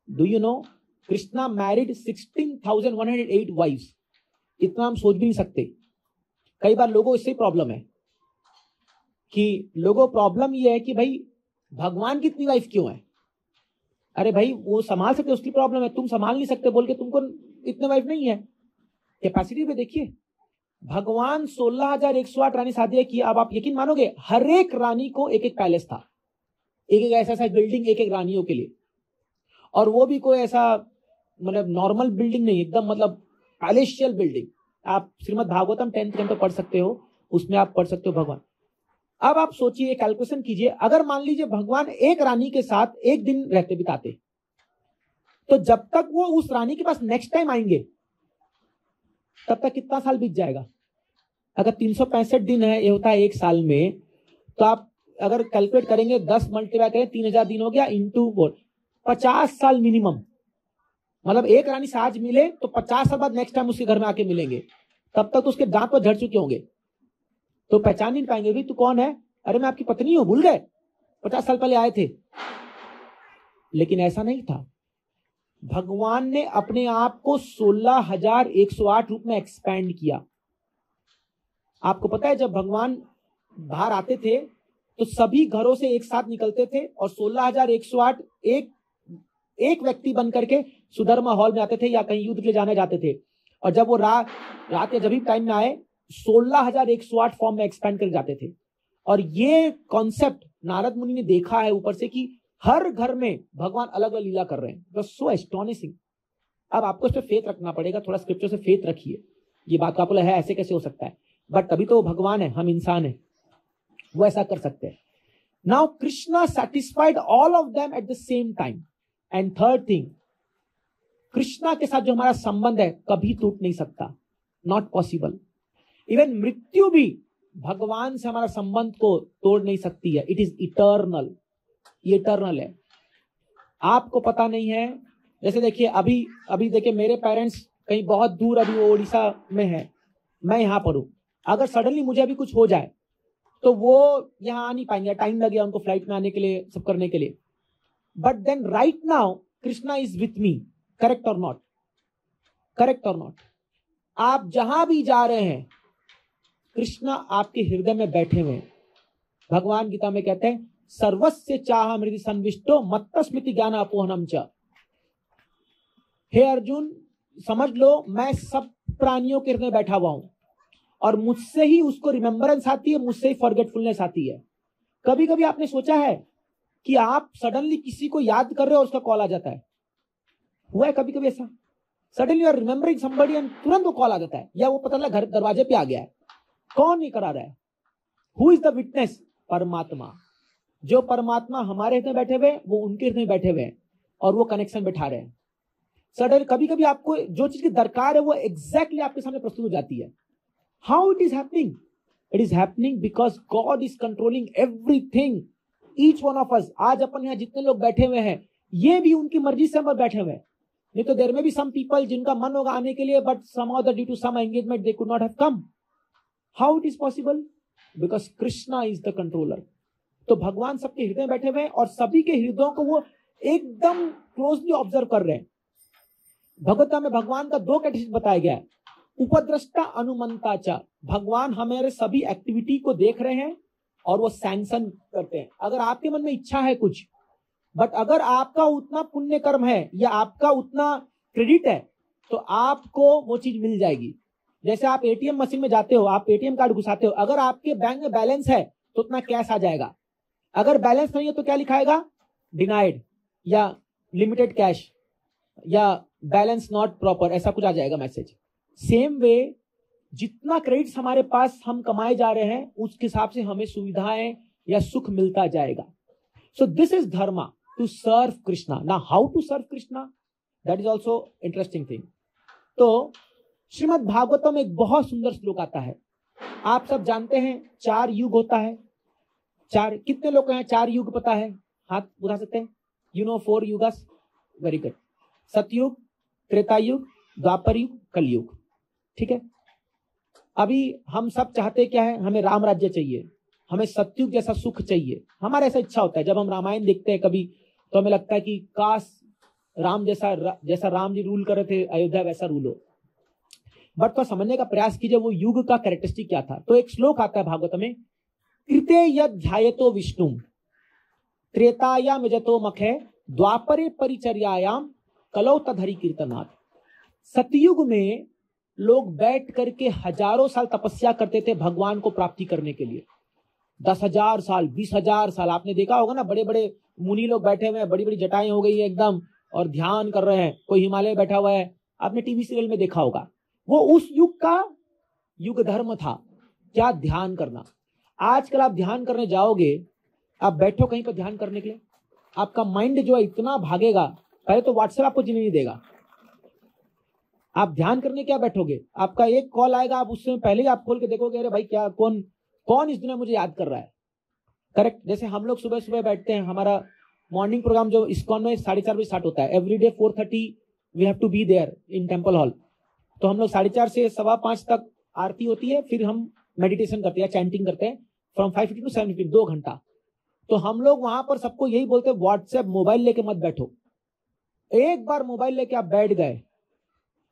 Do you know Krishna married 16,108 wives. इतना हम सोच भी नहीं सकते। कई बार लोगों इससे प्रॉब्लम है कि लोगों प्रॉब्लम ये है कि भाई भगवान की इतनी वाइफ क्यों है। अरे भाई वो संभाल सकते, उसकी प्रॉब्लम है, तुम संभाल नहीं सकते बोल के तुमको इतने वाइफ नहीं है। कैपेसिटी पे देखिए, भगवान 16,108 रानी शादी की। अब आप यकीन मानोगे हर एक रानी को एक एक पैलेस था, एक एक ऐसा बिल्डिंग एक एक रानियों के लिए, और वो भी कोई ऐसा मतलब नॉर्मल बिल्डिंग नहीं, एकदम मतलब पैलेशियल बिल्डिंग। आप श्रीमद् भागवतम 10th ग्रंथ पढ़ सकते हो, उसमें आप पढ़ सकते हो भगवान। अब आप सोचिए, कैलकुलेशन कीजिए, अगर मान लीजिए भगवान एक रानी के साथ एक दिन रहते बिताते, तो जब तक वो उस रानी के पास नेक्स्ट टाइम आएंगे तब तक कितना साल बीत जाएगा। अगर 365 दिन है, ये होता है एक साल में, तो आप अगर कैलकुलेट करेंगे 10 मल्टीप्लाई करें 3000 दिन हो गया इंटू 50 साल मिनिमम। मतलब एक रानी से आज मिले तो 50 साल बाद नेक्स्ट टाइम उसके घर में आके मिलेंगे, तब तक तो उसके दांत पर झड़ चुके होंगे, तो पहचान नहीं पाएंगे भी तू कौन है। अरे मैं आपकी पत्नी हूं, भूल गए 50 साल पहले आए थे। लेकिन ऐसा नहीं था, भगवान ने अपने आप को 16,108 रूप में एक्सपैंड किया। आपको पता है जब भगवान बाहर आते थे तो सभी घरों से एक साथ निकलते थे, और 16,108 एक व्यक्ति बन करके सुधर्मा हॉल में आते थे या कहीं युद्ध के लिए जाने जाते थे। और जब वो रात या जब भी टाइम में आए 16,108 फॉर्म में एक्सपैंड कर जाते थे। और ये कॉन्सेप्ट नारद मुनि ने देखा है ऊपर से कि हर घर में भगवान अलग अलग लीला कर रहे हैं। सो एस्टोनिशिंग। अब आपको इस पर फेथ रखना पड़ेगा, थोड़ा स्क्रिप्चर से फेथ रखिए। ये बात आपको है ऐसे कैसे हो सकता है, बट तभी तो भगवान है, हम इंसान है, वो ऐसा कर सकते हैं। Now Krishna satisfied all of them at the same time. And third thing, Krishna के साथ जो हमारा संबंध है कभी टूट नहीं सकता, नॉट पॉसिबल। इवन मृत्यु भी भगवान से हमारा संबंध को तोड़ नहीं सकती है। इट इज इटर्नल, ये इटर्नल है। आपको पता नहीं है, जैसे देखिए अभी देखिए मेरे पेरेंट्स कहीं बहुत दूर, अभी वो उड़ीसा में है, मैं यहां पर हूं। अगर सडनली मुझे अभी कुछ हो जाए तो वो यहां आ नहीं पाएंगे, टाइम लगेगा उनको फ्लाइट में आने के लिए, सब करने के लिए। But then right now Krishna is with me, correct और नॉट, करेक्ट और नॉट। आप जहां भी जा रहे हैं कृष्णा आपके हृदय में बैठे हुए हैं। भगवान गीता में कहते हैं सर्वस्य चाह मृति संविष्टो मत्त स्मृति ज्ञान अपोहनम च। हे अर्जुन समझ लो, मैं सब प्राणियों के हृदय में बैठा हुआ हूं, और मुझसे ही उसको रिमेम्बरेंस आती है, मुझसे ही फॉरगेटफुलनेस आती है। कभी कभी आपने सोचा है कि आप सडनली किसी को याद कर रहे हो और उसका कॉल आ जाता है? हुआ है कभी कभी ऐसा? Suddenly you are remembering somebody and तुरंत वो कॉल आ जाता है, या वो पता लगा घर दरवाजे पे आ गया है। कौन नहीं करा रहा है? Who is the witness? परमात्मा। जो परमात्मा हमारे हृदय में बैठे हुए, वो उनके हृदय में बैठे हुए हैं, और वो कनेक्शन बैठा रहे हैं। सडनली कभी कभी आपको जो चीज की दरकार है वो एग्जैक्टली आपके सामने प्रस्तुत हो जाती है। How it is happening? It is happening because God is controlling everything, each one of us. आज अपन यहाँ जितने लोग बैठे हुए हैं, ये भी उनकी मर्जी से हम बैठे हुए हैं। नहीं तो देयर में भी सम पीपल जिनका मन होगा आने के लिए, but somehow due to some engagement they could not have come. How it is possible? Because Krishna is the controller. तो भगवान सबके हृदय में बैठे हुए हैं, और सभी के हृदयों को वो एकदम क्लोजली ऑब्जर्व कर रहे हैं। भगवता में भगवान का 2 कैटेगरी बताया गया है, उपद्रष्टा अनुमंता च। भगवान हमारे सभी एक्टिविटी को देख रहे हैं और वो सैंक्शन करते हैं। अगर आपके मन में इच्छा है कुछ, बट अगर आपका उतना पुण्य कर्म है या आपका उतना क्रेडिट है, तो आपको वो चीज मिल जाएगी। जैसे आप एटीएम मशीन में जाते हो, आप एटीएम कार्ड घुसाते हो, अगर आपके बैंक में बैलेंस है तो उतना कैश आ जाएगा। अगर बैलेंस नहीं है तो क्या लिखाएगा? डिनाइड। या लिमिटेड कैश या बैलेंस नॉट प्रॉपर, ऐसा कुछ आ जाएगा मैसेज। सेम वे जितना क्रेडिट्स हमारे पास हम कमाए जा रहे हैं उसके हिसाब से हमें सुविधाएं या सुख मिलता जाएगा। So this is dharma, to serve Krishna. ना how to serve Krishna, that is also interesting thing. तो श्रीमद् भागवतम में एक बहुत सुंदर श्लोक आता है। आप सब जानते हैं 4 युग होता है। 4, कितने लोग हैं 4 युग पता है? हाथ उठा सकते हैं। You know 4 yugas, very good. सतयुग, त्रेता युग, द्वापर युग, कलयुग, ठीक है। अभी हम सब चाहते क्या है? हमें राम राज्य चाहिए, हमें सतयुग जैसा सुख चाहिए। हमारा ऐसा इच्छा होता है, जब हम रामायण देखते हैं कभी तो हमें लगता है कि काश राम जैसा राम जी रूल कर रहे थे अयोध्या वैसा रूल हो। बट तो समझने का प्रयास कीजिए वो युग का कैरेक्टरिस्टिक क्या था। तो एक श्लोक आता है भागवत में, कृते यद ध्यायतो विष्णु त्रेतायाम यजतो मखे द्वापरे परिचर्यायाम कलौ तदहरि कीर्तनात्। सतयुग में लोग बैठ करके हजारों साल तपस्या करते थे भगवान को प्राप्ति करने के लिए। 10,000 साल, 20,000 साल। आपने देखा होगा ना, बड़े बड़े मुनि लोग बैठे हुए हैं, बड़ी बड़ी जटाएं हो गई है एकदम, और ध्यान कर रहे हैं। कोई हिमालय बैठा हुआ है, आपने टीवी सीरियल में देखा होगा। वो उस युग का युग धर्म था, क्या ध्यान करना। आजकल आप ध्यान करने जाओगे, आप बैठो कहीं पर ध्यान करने के लिए, आपका माइंड जो है इतना भागेगा। पहले तो व्हाट्सएप आपको जीने नहीं देगा। आप ध्यान करने क्या बैठोगे? आपका एक कॉल आएगा, आप उससे पहले ही आप खोल के देखोगे, अरे भाई क्या कौन इस दुनिया मुझे याद कर रहा है। करेक्ट। जैसे हम लोग सुबह सुबह बैठते हैं, हमारा मॉर्निंग प्रोग्राम जो इस्कॉन में 4:30 बजे स्टार्ट होता है। Everyday 4:30 we have to be there in temple hall. तो हम लोग 4:30 से 5:15 तक आरती होती है, फिर हम मेडिटेशन करते हैं, चैंटिंग करते हैं फ्रॉम 5:50 to 7:50, 2 घंटा। तो हम लोग वहां पर सबको यही बोलते हैं, व्हाट्सएप मोबाइल लेके मत बैठो। एक बार मोबाइल लेके आप बैठ गए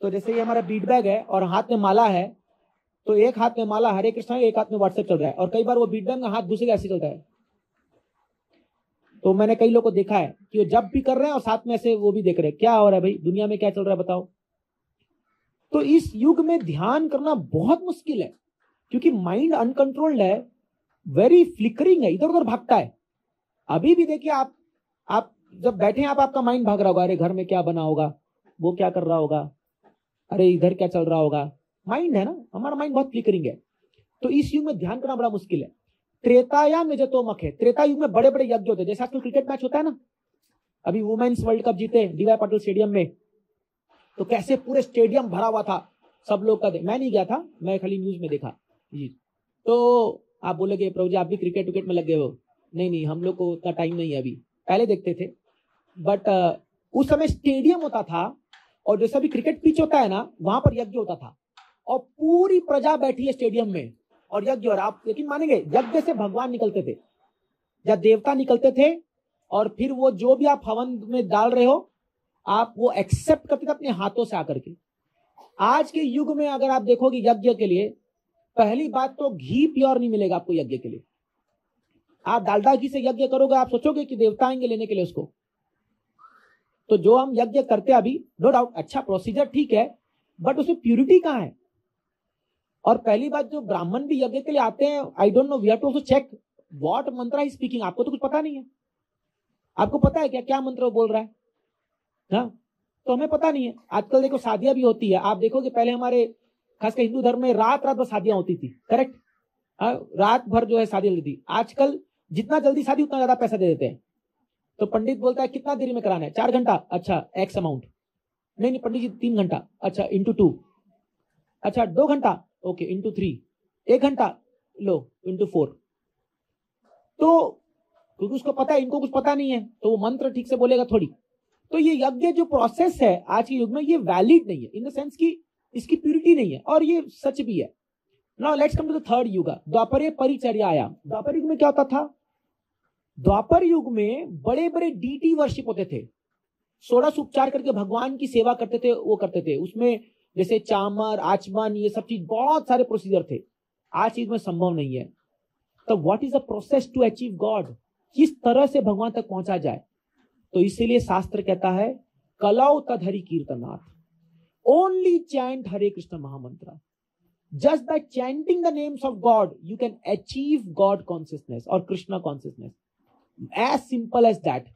तो जैसे ये हमारा बीट बैग है और हाथ में माला है, तो एक हाथ में माला हरे कृष्णा, एक हाथ में व्हाट्सएप चल रहा है, और कई बार वो बीट बैग में हाथ दूसरे ऐसे चलता है। तो मैंने कई लोगों को देखा है कि वो जब भी कर रहे हैं और साथ में ऐसे वो भी देख रहे हैं, क्या हो रहा है भाई दुनिया में, क्या चल रहा है बताओ। तो इस युग में ध्यान करना बहुत मुश्किल है, क्योंकि माइंड अनकंट्रोल्ड है, वेरी फ्लिकरिंग है, इधर उधर भागता है। अभी भी देखिए आप जब बैठे हैं, आपका माइंड भाग रहा होगा, अरे घर में क्या बना होगा, वो क्या कर रहा होगा, अरे इधर क्या चल रहा होगा। माइंड है ना, हमारा माइंड बहुत फ्लिकरिंग है। तो इस युग में ध्यान करना बड़ा मुश्किल है। त्रेतायाम में जो मखे, त्रेता युग में बड़े बड़े यज्ञ होते हैं। जैसे आजकल क्रिकेट मैच होता है ना, अभी वुमेन्स वर्ल्ड कप जीते DY पाटिल स्टेडियम में, तो कैसे पूरे स्टेडियम भरा हुआ था सब लोग का। मैं नहीं गया था, मैं खाली न्यूज में देखा जी। तो आप बोलेगे प्रभु जी आप भी क्रिकेट विकेट में लग गए हो। नहीं, हम लोग को उतना टाइम नहीं है, अभी पहले देखते थे। बट उस समय स्टेडियम होता था, और जैसा भी क्रिकेट पिच होता है ना, वहां पर यज्ञ होता था, और पूरी प्रजा बैठी है स्टेडियम में और यज्ञ। और आप यकीन मानेंगे, यज्ञ से भगवान निकलते थे या देवता निकलते थे, और फिर वो जो भी आप हवन में डाल रहे हो आप वो एक्सेप्ट करते थे अपने हाथों से आकर के। आज के युग में अगर आप देखोगे यज्ञ के लिए, पहली बात तो घी प्योर नहीं मिलेगा आपको यज्ञ के लिए। आप डालडा घी से यज्ञ करोगे, आप सोचोगे कि देवता आएंगे लेने के लिए उसको। तो जो हम यज्ञ करते हैं अभी, नो डाउट अच्छा प्रोसीजर ठीक है, बट उसमें प्यूरिटी कहाँ है। और पहली बात, जो ब्राह्मण भी यज्ञ के लिए आते हैं, I don't know, we have to also check what mantra he speaking. आपको तो कुछ पता नहीं है, आपको पता है क्या मंत्र वो बोल रहा है? हाँ, तो हमें पता नहीं है। आजकल देखो शादियां भी होती है, आप देखोगे पहले हमारे खासकर हिंदू धर्म में रात भर शादियां होती थी, करेक्ट। रात भर जो है शादी होती थी। आजकल जितना जल्दी शादी उतना ज्यादा पैसा दे देते हैं। तो पंडित बोलता है कितना देरी में कराना है, 4 घंटा, अच्छा एक्स अमाउंट। नहीं पंडित जी 3 घंटा, अच्छा इंटू 2, अच्छा 2 घंटा, ओके इंटू 3, 1 घंटा लो इंटू 4। तो क्योंकि उसको पता है, इनको कुछ पता नहीं है, तो वो मंत्र ठीक से बोलेगा थोड़ी। तो ये यज्ञ जो प्रोसेस है आज के युग में, ये वैलिड नहीं है, इन द सेंस की इसकी प्यूरिटी नहीं है, और ये सच भी है। Now let's come to the third yuga, द्वापरे परिचर्यायाम। द्वापर युग में क्या होता था? द्वापर युग में बड़े बड़े डीटी वर्शिप होते थे, 16 उपचार करके भगवान की सेवा करते थे, वो करते थे। उसमें जैसे चामर, आचमन, ये सब चीज, बहुत सारे प्रोसीजर थे। आज चीज में संभव नहीं है। तो what is the process to achieve God, किस तरह से भगवान तक पहुंचा जाए? तो इसीलिए शास्त्र कहता है कलौ तदहरि कीर्तनात्, only chant Hare Krishna mahamantra. Just by chanting the names of God you can achieve God consciousness और Krishna consciousness, as simple as that.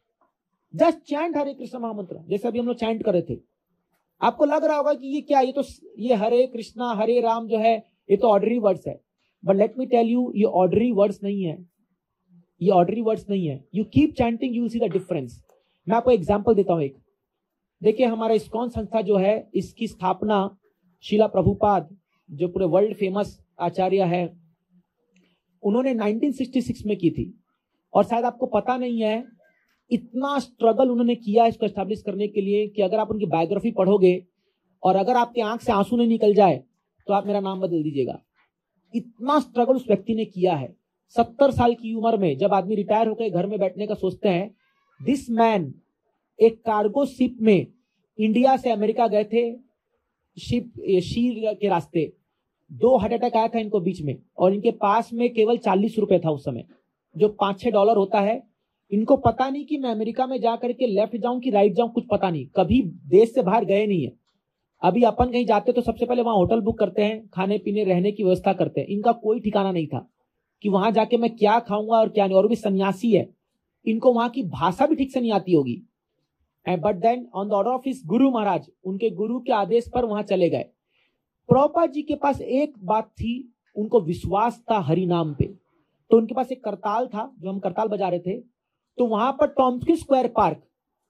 Just chant Hare Krishna mahamantra, जैसे अभी हम लोग चैंट कर रहे थे। आपको लग रहा होगा कि ये क्या, ये हरे कृष्णा हरे राम जो है ये तो ऑर्डनरी वर्ड्स है, but let me tell you, ये ऑर्डनरी वर्ड्स नहीं है, ये ऑर्डनरी वर्ड्स नहीं है। You keep chanting, you will see the difference. मैं आपको एग्जांपल देता हूं एक। देखिए हमारा इस्कॉन संस्था जो है, इसकी स्थापना शीला प्रभुपाद जो पूरे वर्ल्ड फेमस आचार्य है, उन्होंने 1966 में की थी। और शायद आपको पता नहीं है, इतना स्ट्रगल उन्होंने किया इसको एस्टैब्लिश करने के लिए कि अगर आप उनकी बायोग्राफी पढ़ोगे और अगर आपके आंख से आंसू नहीं निकल जाए तो आप मेरा नाम बदल दीजिएगा। इतना स्ट्रगल उस व्यक्ति ने किया है। 70 साल की उम्र में जब आदमी रिटायर होकर घर में बैठने का सोचते हैं, दिस मैन एक कार्गो शिप में इंडिया से अमेरिका गए थे, शिप शीर के रास्ते। 2 हार्ट अटैक आया था इनको बीच में, और इनके पास में केवल 40 रुपए था उस समय, जो $5-6 होता है। इनको पता नहीं कि मैं अमेरिका में जाकर के लेफ्ट जाऊं कि राइट जाऊं, कुछ पता नहीं, कभी देश से बाहर गए नहीं है। अभी अपन कहीं जाते तो सबसे पहले वहां होटल बुक करते हैं, खाने पीने रहने की व्यवस्था करते हैं। इनका कोई ठिकाना नहीं था कि वहां जाके मैं क्या खाऊंगा और क्या नहीं। और भी सन्यासी है, इनको वहां की भाषा भी ठीक से नहीं आती होगी। But then on the order of his guru Maharaj, उनके गुरु के आदेश पर वहां चले गए। प्रभुपाद जी के पास एक बात थी, उनको विश्वास था हरि नाम पे। तो उनके पास एक करताल था, जो हम करताल बजा रहे थे। तो वहां पर टॉम्स्की स्क्वायर पार्क,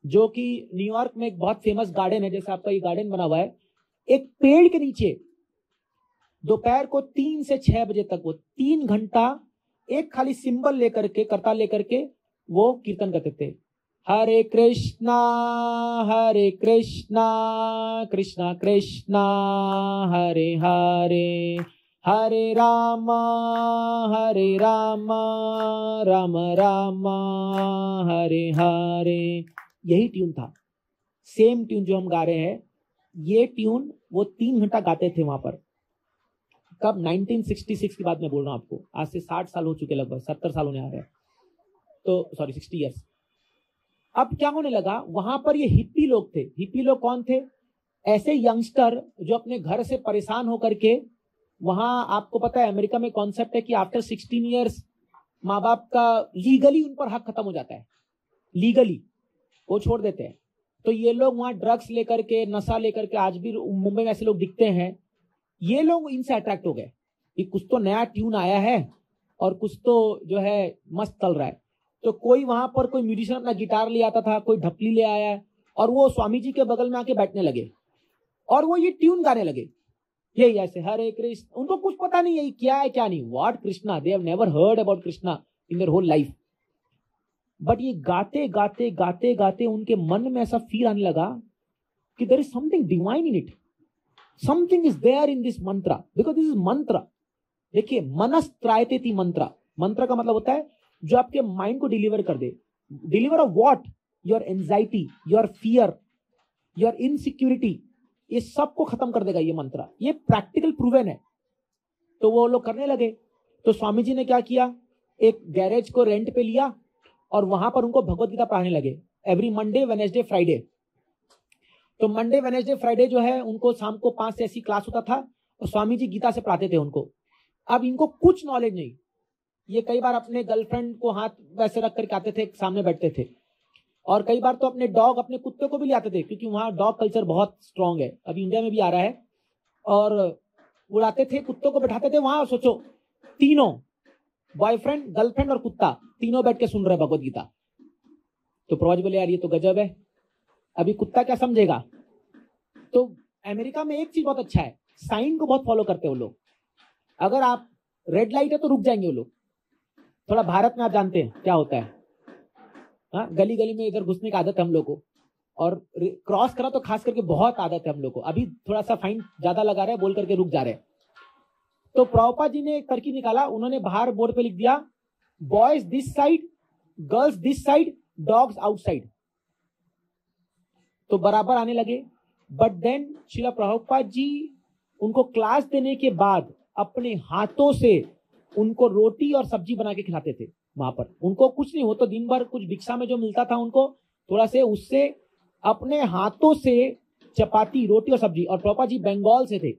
जो कि न्यूयॉर्क में एक बहुत फेमस गार्डन है, जैसे आपका ये गार्डन बना हुआ है, एक पेड़ के नीचे दोपहर को 3 से 6 बजे तक वो 3 घंटा एक खाली सिंबल लेकर के, करताल लेकर के वो कीर्तन करते थे। हरे कृष्णा कृष्णा कृष्णा हरे हरे, हरे राम राम राम हरे हरे। यही ट्यून था, सेम ट्यून जो हम गा रहे हैं, ये ट्यून वो 3 घंटा गाते थे वहां पर। कब? 1966 की बात मैं बोल रहा हूं आपको, आज से 60 साल हो चुके, लगभग 70 साल होने आ रहे हैं, तो सॉरी 60 ईयर्स। अब क्या होने लगा, वहां पर ये हिप्पी लोग थे। हिप्पी लोग कौन थे? ऐसे यंगस्टर जो अपने घर से परेशान होकर के, वहां आपको पता है अमेरिका में कॉन्सेप्ट है कि आफ्टर 16 ईयर्स माँ बाप का लीगली उन पर हक खत्म हो जाता है, लीगली वो छोड़ देते हैं। तो ये लोग वहां ड्रग्स लेकर के, नशा लेकर के, आज भी मुंबई में ऐसे लोग दिखते हैं। ये लोग इनसे अट्रैक्ट हो गए कि कुछ तो नया ट्यून आया है और कुछ तो जो है मस्त चल रहा है। तो कोई वहां पर कोई म्यूजिशियन अपना गिटार ले आता था, कोई ढपली ले आया, और वो स्वामी जी के बगल में आके बैठने लगे और वो ये ट्यून गाने लगे, यही ऐसे हरे कृष्ण। उनको कुछ पता नहीं है क्या है क्या नहीं, what Krishna, they have never heard about Krishna in their whole life. But ये गाते गाते गाते गाते उनके मन में ऐसा फील आने लगा कि there is something divine in it, something is there in this mantra, because this is mantra. देखिए मनस्त्रायते मंत्र, मंत्र का मतलब होता है जो आपके माइंड को डिलीवर कर दे। Deliver of what? Your anxiety, your fear, your insecurity, ये सबको खत्म कर देगा ये मंत्र। ये प्रैक्टिकल प्रूवन है। तो वो लोग करने लगे। तो स्वामी जी ने क्या किया, एक गैरेज को रेंट पे लिया और वहां पर उनको भगवत गीता पढ़ाने लगे एवरी मंडे, वेडनेसडे, फ्राइडे। तो मंडे, वेडनेसडे, फ्राइडे जो है उनको शाम को 5 से ऐसी क्लास होता था और स्वामी जी गीता से पढ़ाते थे उनको। अब इनको कुछ नॉलेज नहीं, ये कई बार अपने गर्लफ्रेंड को हाथ वैसे रख करके आते थे, सामने बैठते थे, और कई बार तो अपने डॉग, अपने कुत्ते को भी ले आते थे, क्योंकि वहां डॉग कल्चर बहुत स्ट्रांग है, अभी इंडिया में भी आ रहा है। और उड़ाते थे, कुत्तों को बैठाते थे वहां। सोचो, तीनों बॉयफ्रेंड, गर्लफ्रेंड और कुत्ता, तीनों बैठ के सुन रहे भगवत गीता। तो प्रवाज बोले यार ये तो गजब है, अभी कुत्ता क्या समझेगा। तो अमेरिका में एक चीज बहुत अच्छा है, साइन को बहुत फॉलो करते हैं वो लोग। अगर आप रेड लाइट है तो रुक जाएंगे वो लोग। थोड़ा भारत में आप जानते हैं क्या होता है, हाँ, गली गली में इधर घुसने की आदत है हम लोग को, और क्रॉस करा तो खास करके बहुत आदत है हम लोग को। अभी थोड़ा सा फाइन ज्यादा लगा रहे हैं, बोल करके रुक जा रहे हैं। तो प्रभुपाद जी ने एक तरकीब निकाला, उन्होंने बाहर बोर्ड पे लिख दिया, boys this side, girls this side, dogs outside. तो बराबर आने लगे। बट देन श्रीला प्रभुपाद जी उनको क्लास देने के बाद अपने हाथों से उनको रोटी और सब्जी बना के खिलाते थे वहां पर। उनको कुछ नहीं, हो तो दिन भर कुछ भिक्षा में जो मिलता था उनको थोड़ा से, उससे अपने हाथों से चपाती, रोटी और सब्जी। और प्रभुपाद जी बंगाल से थे,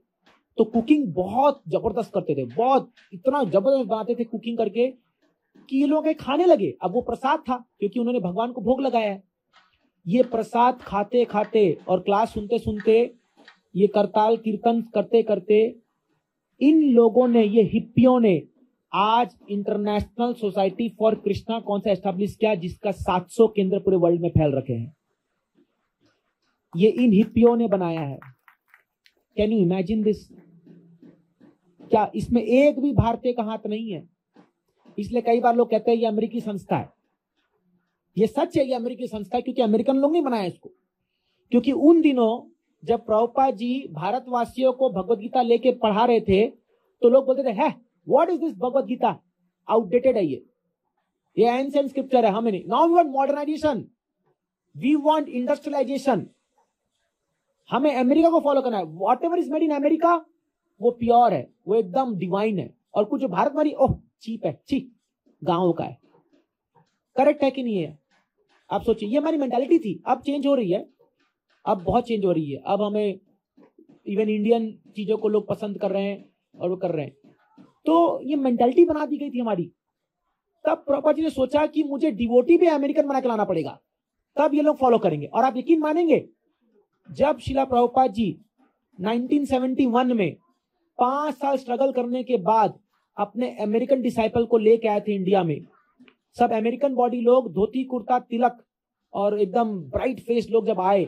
तो कुकिंग बहुत जबरदस्त करते थे, बहुत इतना जबरदस्त बनाते थे कुकिंग करके कि ये लोग खाने लगे। अब वो प्रसाद था क्योंकि उन्होंने भगवान को भोग लगाया है। ये प्रसाद खाते खाते और क्लास सुनते सुनते, ये करताल कीर्तन करते करते इन लोगों ने, ये हिप्पियों ने आज इंटरनेशनल सोसाइटी फॉर कृष्णा कौन सा एस्टैब्लिश किया, जिसका 700 केंद्र पूरे वर्ल्ड में फैल रखे हैं। ये इन हिप्पियों ने बनाया है। Can you imagine this? क्या इसमें एक भी भारतीय का हाथ नहीं है? इसलिए कई बार लोग कहते हैं ये अमेरिकी संस्था है। ये सच है, ये अमेरिकी संस्था है, क्योंकि अमेरिकन लोग नहीं बनाया इसको। क्योंकि उन दिनों जब प्रभुपाद जी भारतवासियों को भगवत गीता लेके पढ़ा रहे थे, तो लोग बोलते थे, है what is this Bhagavad Gita, outdated है ये एंशिएंट स्क्रिप्चर है, हमें नहीं। Now we want modernisation, we want industrialisation, हमें अमेरिका को फॉलो करना है। Whatever is made in America वो प्योर है, वो एकदम डिवाइन है, और कुछ जो भारत वाली ओह चीप है, ची गांव का है। करेक्ट है कि नहीं है? आप सोचिए, ये हमारी मेंटालिटी थी, अब चेंज हो रही है, अब बहुत चेंज हो रही है। अब हमें इवन इंडियन चीजों को लोग पसंद कर रहे हैं और वो कर रहे हैं। तो ये मेंटालिटी बना दी गई थी हमारी। तब प्रभुपाद जी ने सोचा कि मुझे डिवोटी भी अमेरिकन बना के लाना पड़ेगा, तब ये लोग फॉलो करेंगे। और आप यकीन मानेंगे, जब शिला प्रभुपाद जी 1971 में 5 साल स्ट्रगल करने के बाद अपने अमेरिकन डिसाइपल को लेके आए थे इंडिया में, सब अमेरिकन बॉडी लोग, धोती कुर्ता तिलक और एकदम ब्राइट फेस लोग जब आए,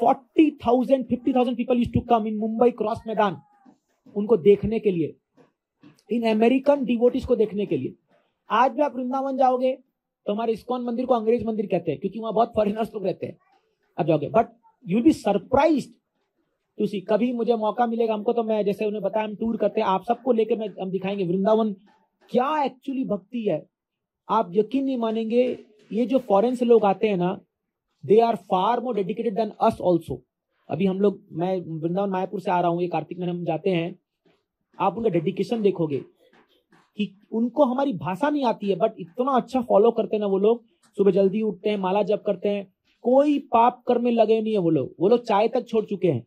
40,000 50,000 people used to come in Mumbai Cross Maidan उनको देखने के लिए, इन अमेरिकन डिवोटीज को देखने के लिए। आज भी आप वृंदावन जाओगे तो हमारे इस्कॉन मंदिर को अंग्रेज मंदिर कहते हैं, क्योंकि वहां बहुत फॉरेनर्स लोग रहते हैं। आप जाओगे, but you will be surprised to see. कभी मुझे मौका मिलेगा हमको, तो मैं जैसे उन्हें बताया हम टूर करते हैं, आप सबको लेकर हम दिखाएंगे वृंदावन क्या एक्चुअली भक्ति है। आप यकीन नहीं मानेंगे, ये जो फॉरेन से लोग आते हैं ना, they are far more dedicated than us also. अभी हम लोग, मैं वृंदावन मायापुर से आ रहा हूँ, ये कार्तिक महीने हम जाते हैं, आप उनका डेडिकेशन देखोगे कि उनको हमारी भाषा नहीं आती है, बट इतना अच्छा फॉलो करते हैं ना वो लोग। सुबह जल्दी उठते हैं, माला जप करते हैं, कोई पाप कर्म में लगे नहीं है वो लोग चाय तक छोड़ चुके हैं,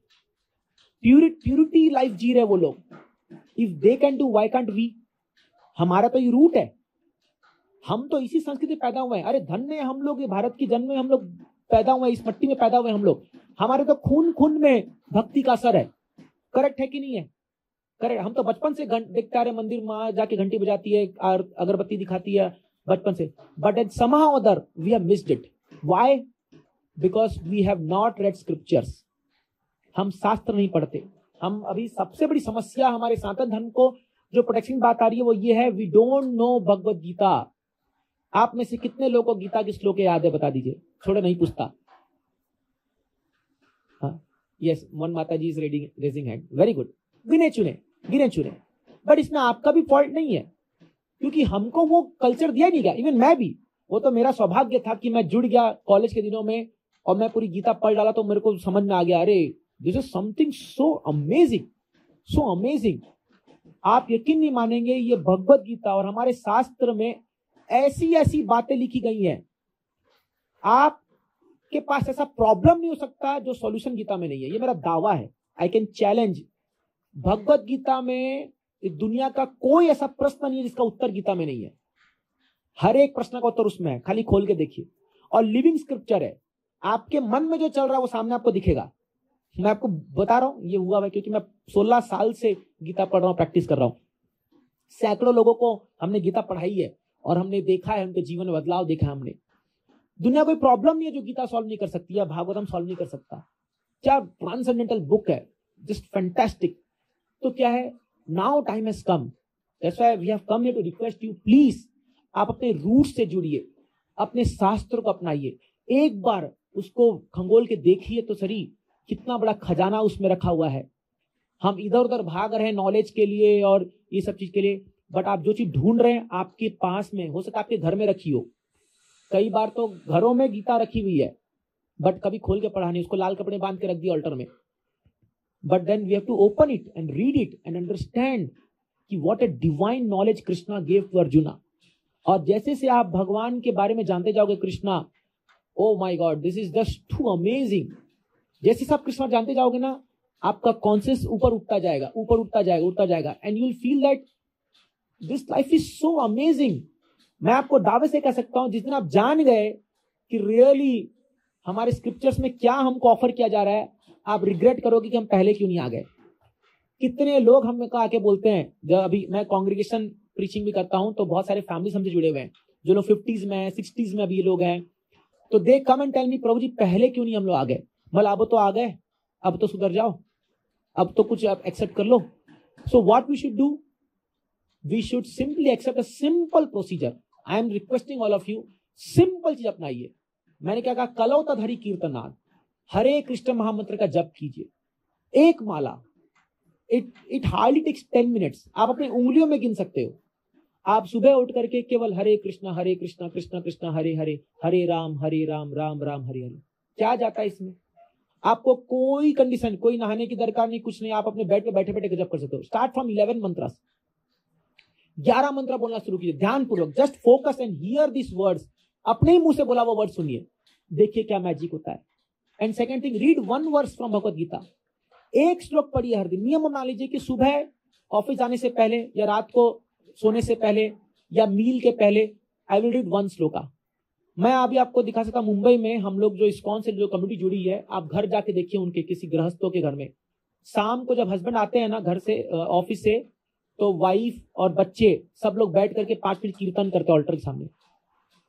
प्यूरिटी लाइफ जी रहे वो लोग। If they can do, why can't we? हमारा तो ये रूट है, हम तो इसी संस्कृति पैदा हुए हैं। अरे धन्य है हम लोग, ये भारत की जन्म में हम लोग पैदा हुए, इस मट्टी में पैदा हुए हम लोग। हमारे तो खून खून में भक्ति का असर है। करेक्ट है कि नहीं है? करेक्ट। हम तो बचपन से देखते आ रहे, मंदिर माँ जाके घंटी बजाती है, अगरबत्ती दिखाती है बचपन से, but at somehow or other we have missed it. Why? Because we have not read scriptures. हम शास्त्र नहीं पढ़ते। हम अभी सबसे बड़ी समस्या हमारे सनातन धर्म को जो प्रोटेक्शन बात आ रही है वो ये है, we don't know Bhagavad Gita. आप में से कितने लोगों को गीता के श्लोक याद है, बता दीजिए। छोड़े नहीं पूछता। हाँ, yes, one Mata ji is raising hand, very good. गिने चुने, बट इसमें आपका भी फॉल्ट नहीं है, क्योंकि हमको वो कल्चर दिया नहीं गया। इवन मैं भी, वो तो मेरा सौभाग्य था कि मैं जुड़ गया कॉलेज के दिनों में और मैं पूरी गीता पढ़ डाला, तो मेरे को समझ में आ गया, अरे this is something so amazing, so amazing. आप यकीन नहीं मानेंगे, ये भगवत गीता और हमारे शास्त्र में ऐसी ऐसी बातें लिखी गई हैं, आपके पास ऐसा प्रॉब्लम नहीं हो सकता जो सॉल्यूशन गीता में नहीं है। ये मेरा दावा है, I can challenge. Bhagavad Gita में दुनिया का कोई ऐसा प्रश्न नहीं है जिसका उत्तर गीता में नहीं है। हर एक प्रश्न का उत्तर उसमें है, खाली खोल के देखिए। और लिविंग स्क्रिप्चर है, आपके मन में जो चल रहा है वो सामने आपको दिखेगा। मैं आपको बता रहा हूं, ये हुआ है क्योंकि मैं 16 साल से गीता पढ़ रहा हूं, प्रैक्टिस कर रहा हूं। सैकड़ों लोगों को हमने गीता पढ़ाई है और हमने देखा है, उनके जीवन में बदलाव देखा है हमने। दुनिया कोई प्रॉब्लम नहीं है जो गीता सॉल्व नहीं कर सकती या भागवतम सॉल्व नहीं कर सकता। क्या ट्रांसेंडेंटल बुक है, जस्ट फैंटास्टिक। तो क्या है, now time has come, that's why we have come here to request you, please आप अपने रूट से जुड़िए, अपने शास्त्र को अपनाइए, एक बार उसको खंगोल के देखिए तो सही, कितना बड़ा खजाना उसमें रखा हुआ है। हम इधर उधर भाग रहे हैं नॉलेज के लिए और ये सब चीज के लिए, बट आप जो चीज ढूंढ रहे हैं आपके पास में हो सकता है, आपके घर में रखी हो। कई बार तो घरों में गीता रखी हुई है, बट कभी खोल के पढ़ा नहीं, उसको लाल कपड़े बांध के रख दिया ऑल्टर में। But then we have to open it and read it and understand कि what a divine knowledge Krishna gave to Arjuna. और जैसे से आप भगवान के बारे में जानते जाओगे Krishna, oh my God, this is just too amazing. जैसे से आप कृष्णा जानते जाओगे ना, आपका कॉन्शियस ऊपर उठता जाएगा, ऊपर उठता जाएगा, उठता जाएगा, and you will feel that this life is so amazing. मैं आपको दावे से कह सकता हूं, जिस दिन आप जान गए कि रियली हमारे स्क्रिप्चर्स में क्या हमको ऑफर किया जा रहा है, आप रिग्रेट करोगे कि हम पहले क्यों नहीं आ गए। कितने लोग हमें आके बोलते हैं, जब अभी मैं कांग्रेगेशन प्रीचिंग भी करता हूं तो बहुत सारे फैमिलीज हमसे जुड़े हुए हैं, जो लोग 50s में हैं, 60s में अभी लोग हैं, तो दे कम एंड टेल मी, प्रभु जी पहले क्यों नहीं हम लोग आ गए। मतलब अब तो आ गए, अब तो सुधर जाओ, अब तो कुछ एक्सेप्ट कर लो। So what we should do, we should simply accept a simple procedure. I am requesting all of you, simple चीज अपनाइए। मैंने क्या कहा, कलौतधरी कीर्तनाद, हरे कृष्ण महामंत्र का जप कीजिए, एक माला, इट हार्डली टेक्स 10 मिनट्स, आप अपनी उंगलियों में गिन सकते हो। आप सुबह उठ करके केवल हरे कृष्णा कृष्णा कृष्णा हरे हरे, हरे राम राम राम हरे हरे। क्या जाता है इसमें, आपको कोई कंडीशन, कोई नहाने की दरकार नहीं, कुछ नहीं, आप अपने बेड पे बैठे बैठे जप कर सकते हो। स्टार्ट फ्रॉम 11 मंत्र, 11 मंत्र बोलना शुरू कीजिए ध्यान पूर्वक, just focus and here this words, अपने ही मुंह से बोला वो वर्ड सुनिए, देखिए क्या मैजिक होता है। And second thing, read 1 verse from Bhagavad Gita, एक श्लोक पढ़िए हर दिन। नियम बना लीजिए कि सुबह ऑफिस जाने से पहले या रात को सोने से पहले या मील के पहले आई विल रीड 1 श्लोका। मैं अभी आपको दिखा सकता हूं, मुंबई में हम लोग जो इस्कॉन से जो कम्युनिटी जुड़ी है, आप घर जाके देखिए उनके किसी गृहस्थों के घर में, शाम को जब हस्बैंड आते हैं ना घर से, ऑफिस से, तो वाइफ और बच्चे सब लोग बैठ करके 5 मिनट कीर्तन करते हैं ऑल्टर के सामने।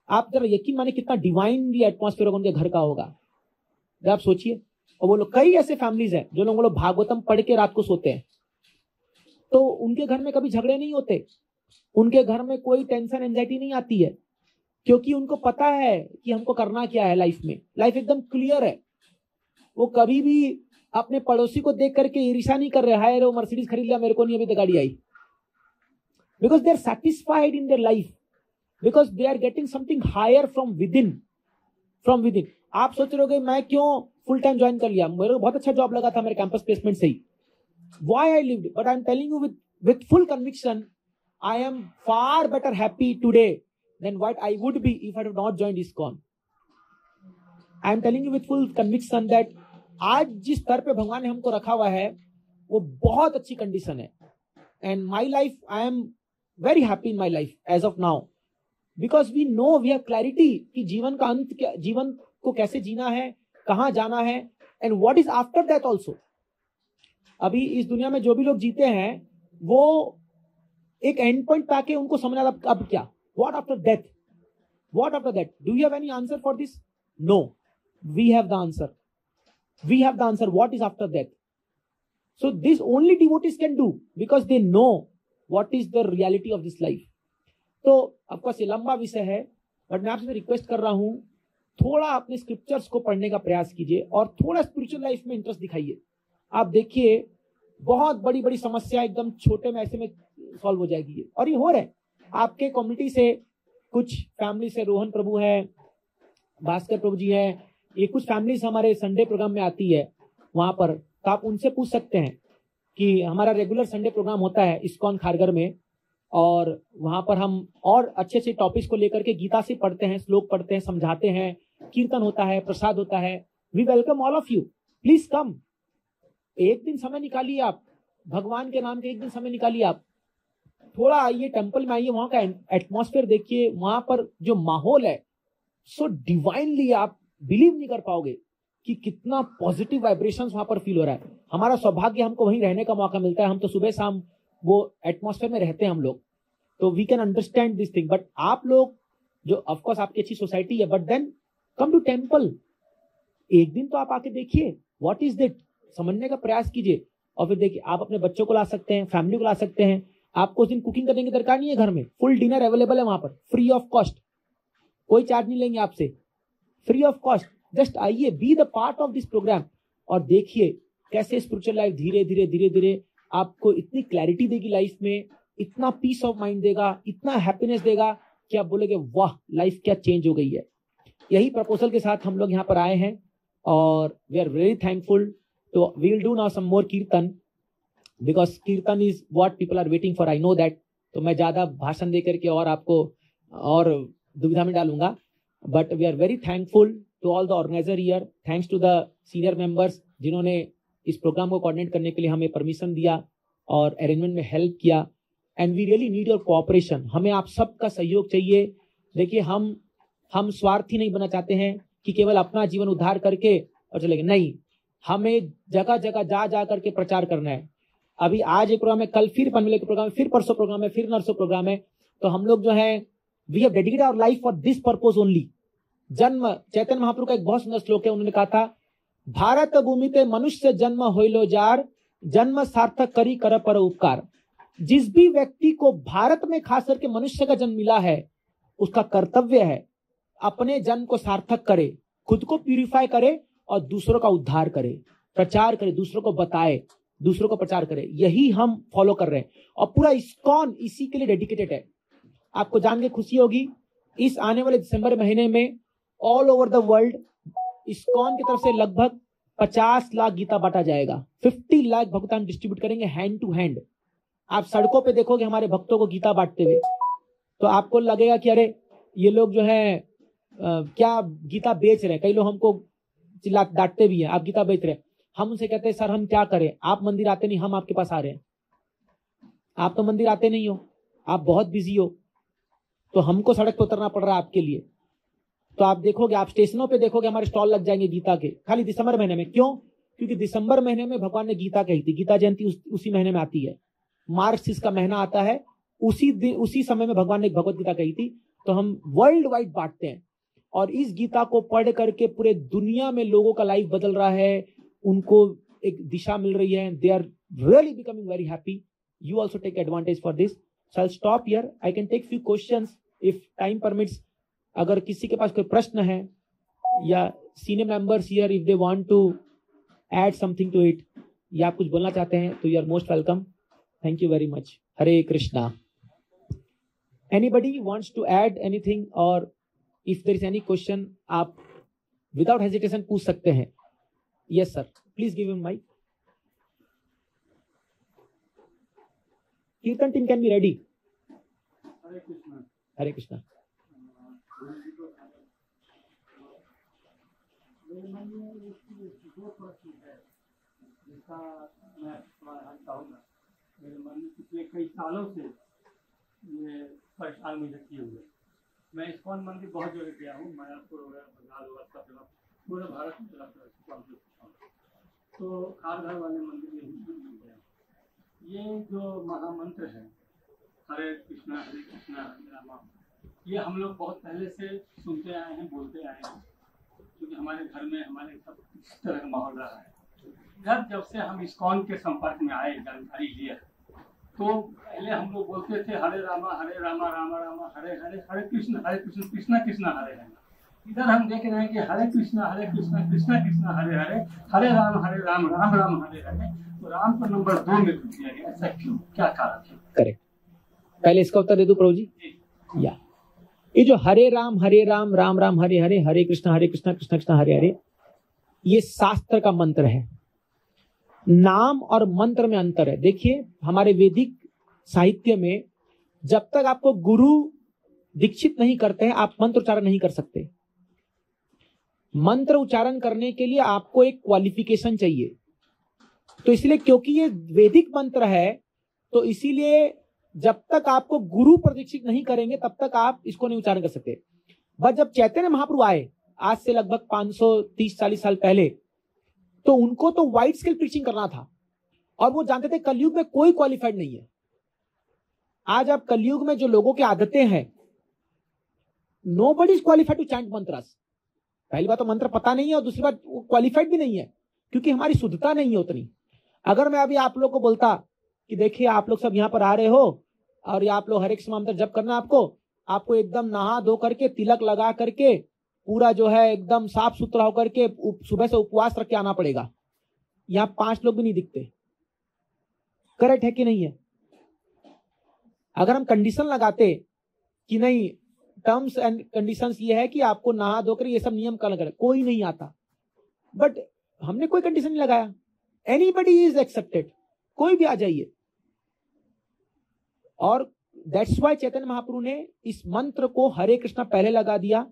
आप जरा यकीन माने कितना डिवाइनली एटमॉस्फेयर उनके घर का होगा, जब आप सोचिए। और वो लोग, कई ऐसे फैमिलीज हैं जो लोग भागवतम पढ़ के रात को सोते हैं, तो उनके घर में कभी झगड़े नहीं होते, उनके घर में कोई टेंशन एंजाइटी नहीं आती है, क्योंकि उनको पता है कि हमको करना क्या है लाइफ में। लाइफ एकदम क्लियर है। वो कभी भी अपने पड़ोसी को देख करके ईर्ष्या नहीं कर रहे, हाय रे वो मर्सिडीज खरीद लिया, मेरे को नहीं अभी तक गाड़ी आई। Because they are satisfied in their life, because they are getting something higher from within. आप सोच रहे हो मैं क्यों फुल टाइम ज्वाइन कर लिया, मेरे को बहुत अच्छा जॉब लगा था मेरे कैंपस प्लेसमेंट से ही, why I lived, but I'm telling you with full conviction, I am far better happy today than what I would be if I had not joined ISKCON. I am telling you with full conviction that आज जिस स्तर पे भगवान ने हमको रखा हुआ है वो बहुत अच्छी कंडीशन है। And my life, I am very happy in my life as of now, because we know, we have clarity कि जीवन का अंत क्या, जीवन को कैसे जीना है, कहाँ जाना है, and what is after that also. अभी इस दुनिया में जो भी लोग जीते हैं वो एक एंड पॉइंट पाके उनको समझ आता अब क्या, what after death, what after that. Do you have any answer for this? No, we have the answer, we have the answer, what is after death. So this only devotees can do, because they know what is the reality of this life. तो ऑफकोर्स ये लंबा विषय है, बट मैं आपसे रिक्वेस्ट कर रहा हूं, थोड़ा अपने स्क्रिप्चर्स को पढ़ने का प्रयास कीजिए और थोड़ा स्पिरिचुअल लाइफ में इंटरेस्ट दिखाइए। आप देखिए बहुत बड़ी बड़ी समस्या एकदम छोटे में ऐसे में सॉल्व हो जाएगी, और ये हो रहा है आपके कम्युनिटी से, कुछ फैमिली से, रोहन प्रभु है, भास्कर प्रभु जी है, ये कुछ फैमिलीज हमारे संडे प्रोग्राम में आती है वहां पर, तो आप उनसे पूछ सकते हैं कि हमारा रेगुलर संडे प्रोग्राम होता है इस्कॉन खारगर में, और वहां पर हम और अच्छे अच्छे टॉपिक्स को लेकर के गीता से पढ़ते हैं, श्लोक पढ़ते हैं, समझाते हैं, कीर्तन होता है, प्रसाद होता है। We welcome all of you, please come. एक दिन समय निकालिए, आप भगवान के नाम के एक दिन समय निकालिए, आप थोड़ा आइए, टेंपल में आइए, वहां का एटमॉस्फेयर देखिए, वहां पर जो माहौल है सो डिवाइनली, आप बिलीव नहीं कर पाओगे कि कितना पॉजिटिव वाइब्रेशंस वहां पर फील हो रहा है। हमारा सौभाग्य, हमको वहीं रहने का मौका मिलता है, हम तो सुबह शाम वो एटमॉस्फेयर में रहते हैं हम लोग, तो we can understand this thing. But आप लोग जो, ऑफकोर्स आपकी अच्छी सोसाइटी है, but then come to temple, एक दिन तो आप आके देखिए व्हाट इज दैट, समझने का प्रयास कीजिए। और फिर देखिए, आप अपने बच्चों को ला सकते हैं, फैमिली को ला सकते हैं, आपको उस दिन कुकिंग करने की दरकार नहीं है, घर में फुल डिनर अवेलेबल है वहां पर, फ्री ऑफ कॉस्ट, कोई चार्ज नहीं लेंगे आपसे, फ्री ऑफ कॉस्ट। जस्ट आइए, be the part of this program, और देखिए कैसे स्पिरिचुअल लाइफ धीरे धीरे धीरे धीरे आपको इतनी क्लैरिटी देगी लाइफ में, इतना पीस ऑफ माइंड देगा, इतना हैप्पीनेस देगा कि आप बोलेंगे वाह, लाइफ क्या चेंज हो गई है। यही प्रपोजल के साथ हम लोग यहाँ पर आए हैं, और we are very thankful. So we will do now some more kirtan, because kirtan is what people are waiting for. I know that. तो मैं ज्यादा भाषण दे करके और आपको और दुविधा में डालूंगा, but we are very thankful to all the organizer here. Thanks to the senior members जिन्होंने इस प्रोग्राम को कोऑर्डिनेट करने के लिए हमें परमिशन दिया और अरेंजमेंट में हेल्प किया, and we really need your cooperation. हमें आप सबका सहयोग चाहिए। देखिए, हम स्वार्थी नहीं बनना चाहते हैं, कि केवल अपना जीवन उद्धार करके और चले गए, नहीं, हमें जगह जगह जा जा करके प्रचार करना है। अभी आज एक प्रोग्राम है, कल फिर पनवेल के प्रोग्राम है, फिर परसों प्रोग्राम है, फिर नरसों प्रोग्राम है। तो हम लोग जो है we have dedicated our life for this purpose only. जन्म, चैतन्य महाप्रभु का एक बहुत सुंदर श्लोक है, उन्होंने कहा था, भारत भूमि ते मनुष्य जन्म होइलो जार, जन्म सार्थक करी कर पर उपकार। जिस भी व्यक्ति को भारत में खास करके मनुष्य का जन्म मिला है, उसका कर्तव्य है अपने जन्म को सार्थक करे, खुद को प्यूरिफाई करे और दूसरों का उद्धार करे, प्रचार करे, दूसरों को बताए, दूसरों को प्रचार करे। यही हम फॉलो कर रहे हैं और पूरा इस्कॉन इसी के लिए डेडिकेटेड है। आपको जान के खुशी होगी, इस आने वाले दिसंबर महीने में all over the world ISKCON की तरफ से लगभग 50 लाख गीता बांटा जाएगा। 50 लाख भक्त हम डिस्ट्रीब्यूट करेंगे हैंड टू हैंड। आप सड़कों पे देखोगे हमारे भक्तों को गीता बांटते हुए, तो आपको लगेगा कि अरे ये लोग जो है क्या गीता बेच रहे हैं। कई लोग हमको चिल्ला डांटते भी हैं, आप गीता बेच रहे हैं। हम उनसे कहते हैं सर हम क्या करें, आप मंदिर आते नहीं, हम आपके पास आ रहे हैं। आप तो मंदिर आते नहीं हो, आप बहुत बिजी हो, तो हमको सड़क पर उतरना पड़ रहा है आपके लिए। तो आप देखोगे, आप स्टेशनों पे देखोगे हमारे स्टॉल लग जाएंगे गीता के, खाली दिसंबर महीने में। क्यों? क्योंकि दिसंबर महीने में भगवान ने गीता कही थी। गीता जयंती उसी महीने में आती है, मार्च का महीना आता है, उसी समय में भगवान ने भगवत गीता कही थी। तो हम वर्ल्ड वाइड बांटते हैं और इस गीता को पढ़ करके पूरे दुनिया में लोगों का लाइफ बदल रहा है, उनको एक दिशा मिल रही है। They are really becoming very happy. You also take advantage for this. So I stop here, I can take few questions if time permits. अगर किसी के पास कोई प्रश्न है या senior members here if they want to add something to it, या आप कुछ बोलना चाहते हैं, तो you are most welcome. Thank you very much. Hare Krishna. Anybody wants to add anything और if there is any question, आप विदाउट हेजिटेशन पूछ सकते हैं। Yes sir, please give him mike. Kirtan team can be ready.
Hare Krishna.
Hare Krishna.
मेरे मन में एक दो प्रश्न है जिसका मैं समाधान चाहूँगा। मेरे मन में पिछले कई सालों से ये परेशान मुझे किए हुए। मैं इस्कॉन मंदिर बहुत जगह गया हूँ, मायापुर वगैरह, बंगाल वगैरह, पूरे भारत में चला तो खारघर वाले मंदिर में ही गया। ये जो महामंत्र है हरे कृष्णा हरे रामा, ये हम लोग बहुत पहले से सुनते आए हैं, बोलते आए हैं, क्योंकि हमारे घर में हमारे सब इस तरह का माहौल रहा है। जब से हम इस्कॉन के संपर्क में आए, जानकारी लिया, तो पहले हम लोग बोलते थे हरे रामा रामा रामा हरे हरे, हरे कृष्ण कृष्णा कृष्णा हरे हरे। इधर हम देख रहे हैं कि हरे कृष्णा कृष्णा कृष्णा हरे हरे, हरे राम राम राम हरे हरे। तो राम को नंबर 2 में पूछ दिया गया, ऐसा क्यों, क्या कारण है?
करेक्ट। पहले इसका उत्तर दे दो प्रभु जी। या ये जो हरे राम राम राम हरे हरे, हरे कृष्णा कृष्णा कृष्णा हरे हरे, ये शास्त्र का मंत्र है। नाम और मंत्र में अंतर है। देखिए हमारे वैदिक साहित्य में जब तक आपको गुरु दीक्षित नहीं करते हैं, आप मंत्र उच्चारण नहीं कर सकते। मंत्र उच्चारण करने के लिए आपको एक क्वालिफिकेशन चाहिए। तो इसलिए क्योंकि ये वैदिक मंत्र है, तो इसीलिए जब तक आपको गुरु प्रदीक्षित नहीं करेंगे तब तक आप इसको नहीं उच्चारण कर सकते। बट जब चैतन्य महाप्रभु आए आज से लगभग 530-40 साल पहले, तो उनको तो वाइड स्केल प्रीचिंग करना था और वो जानते थे कलयुग में कोई क्वालिफाइड नहीं है। आज आप कलयुग में जो लोगों की आदतें हैं, nobody is qualified to chant mantras. पहली बात तो मंत्र पता नहीं है और दूसरी बात वो क्वालिफाइड भी नहीं है, क्योंकि हमारी शुद्धता नहीं है उतनी। अगर मैं अभी आप लोग को बोलता कि देखिए आप लोग सब यहाँ पर आ रहे हो और ये आप लोग हरे कृष्ण मंत्र जप करना, आपको एकदम नहा धो करके तिलक लगा करके पूरा जो है एकदम साफ सुथरा होकर के सुबह से उपवास रख के आना पड़ेगा। यहाँ 5 लोग भी नहीं दिखते। करेक्ट है कि नहीं है? अगर हम कंडीशन लगाते कि नहीं, टर्म्स एंड कंडीशंस ये है कि आपको नहा धोकर ये सब नियम का लगा, कोई नहीं आता। बट हमने कोई कंडीशन नहीं लगाया, एनीबडी इज एक्सेप्टेड, कोई भी आ जाइए। और दैट्स व्हाई चैतन्य महाप्रभु ने इस मंत्र को हरे कृष्णा पहले लगा दिया,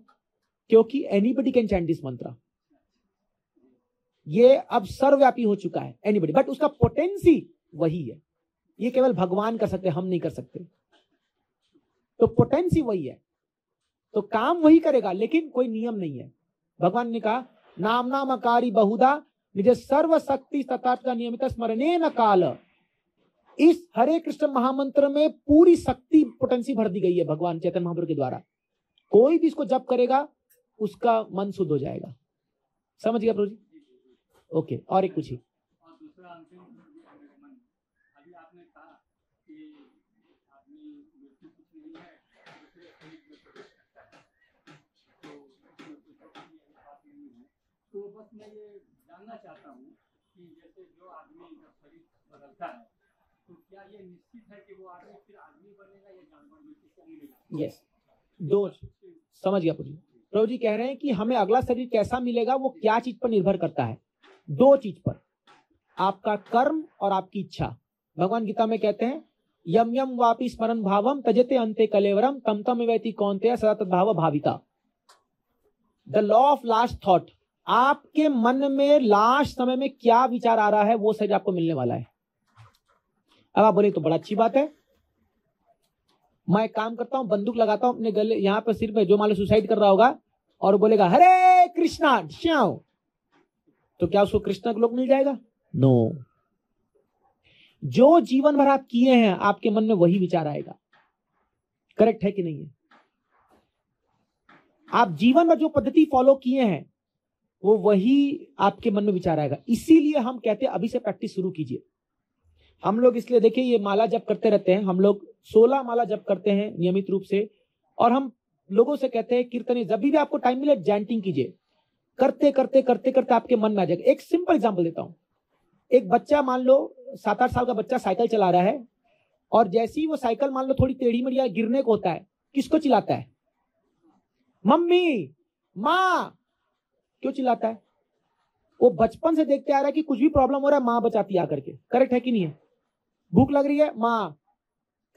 क्योंकि एनीबडी कैन चैंट दिस मंत्र। ये अब सर्वव्यापी हो चुका है, एनीबडी, बट उसका पोटेंसी वही है। ये केवल भगवान कर सकते, हम नहीं कर सकते। तो पोटेंसी वही है, तो काम वही करेगा, लेकिन कोई नियम नहीं है। भगवान ने कहा नाम नामकारी बहुधा निज सर्व शक्ति तथार्थ का नियमित स्मरणे न काल। इस हरे कृष्ण महामंत्र में पूरी शक्ति पोटेंसी भर दी गई है भगवान चैतन्य महाप्रभु के द्वारा। कोई भी इसको जप करेगा उसका मन शुद्ध हो जाएगा। समझ गया प्रभु जी? ओके, और एक पूछिए।
और दूसरा अंतिम मन, अभी आपने कहा कि आदमी मृत्यु कुछ नहीं है, दूसरे शरीर में प्रवेश करता है, तो इसमें कोई बात नहीं है। तो बस मैं ये जानना चाहता हूँ कि जैसे जो आदमी जब शरीर बदलता है तो क्या ये निश्चित है कि वो आदमी फिर आदमी बनेगा या जानवर में?
यस, दो समझ गया प्रभु जी। प्रभु जी कह रहे हैं कि हमें अगला शरीर कैसा मिलेगा वो क्या चीज पर निर्भर करता है? दो चीज पर, आपका कर्म और आपकी इच्छा। भगवान गीता में कहते हैं यम यम वापि स्मरण भावम तजते अंते कलेवरम तम तम वेति कौन्तेय सदा तद्भाव भाविता। The law of last thought, आपके मन में लास्ट समय में क्या विचार आ रहा है वो शरीर आपको मिलने वाला है। अब आप बोले तो बड़ा अच्छी बात है, मैं एक काम करता हूं, बंदूक लगाता हूं अपने गले यहाँ पे सिर पे, जो मान लो सुसाइड कर रहा होगा और बोलेगा हरे कृष्णा श्याओ, तो क्या उसको कृष्णा का लोक मिल जाएगा? नो। जो जीवन भर आप किए हैं आपके मन में वही विचार आएगा। करेक्ट है कि नहीं है? आप जीवन भर जो पद्धति फॉलो किए हैं वो वही आपके मन में विचार आएगा। इसीलिए हम कहते हैं अभी से प्रैक्टिस शुरू कीजिए। हम लोग इसलिए देखिए ये माला जप करते रहते हैं, हम लोग 16 माला जप करते हैं नियमित रूप से, और हम लोगों से कहते हैं कीर्तन, जब भी आपको टाइम मिले चैंटिंग कीजिए। करते करते करते करते आपके मन में आ जाएगा। एक सिंपल एग्जांपल देता हूं। एक बच्चा मान लो 7-8 साल का बच्चा साइकिल चला रहा है, और जैसे ही वो साइकिल मान लो थोड़ी टेढ़ी मेढ़ी या गिरने को होता है, किसको चिल्लाता है? मम्मी, माँ। क्यों चिल्लाता है? वो बचपन से देखते आ रहा है कि कुछ भी प्रॉब्लम हो रहा है माँ बचाती है आकर के। करेक्ट है कि नहीं है? भूख लग रही है, माँ।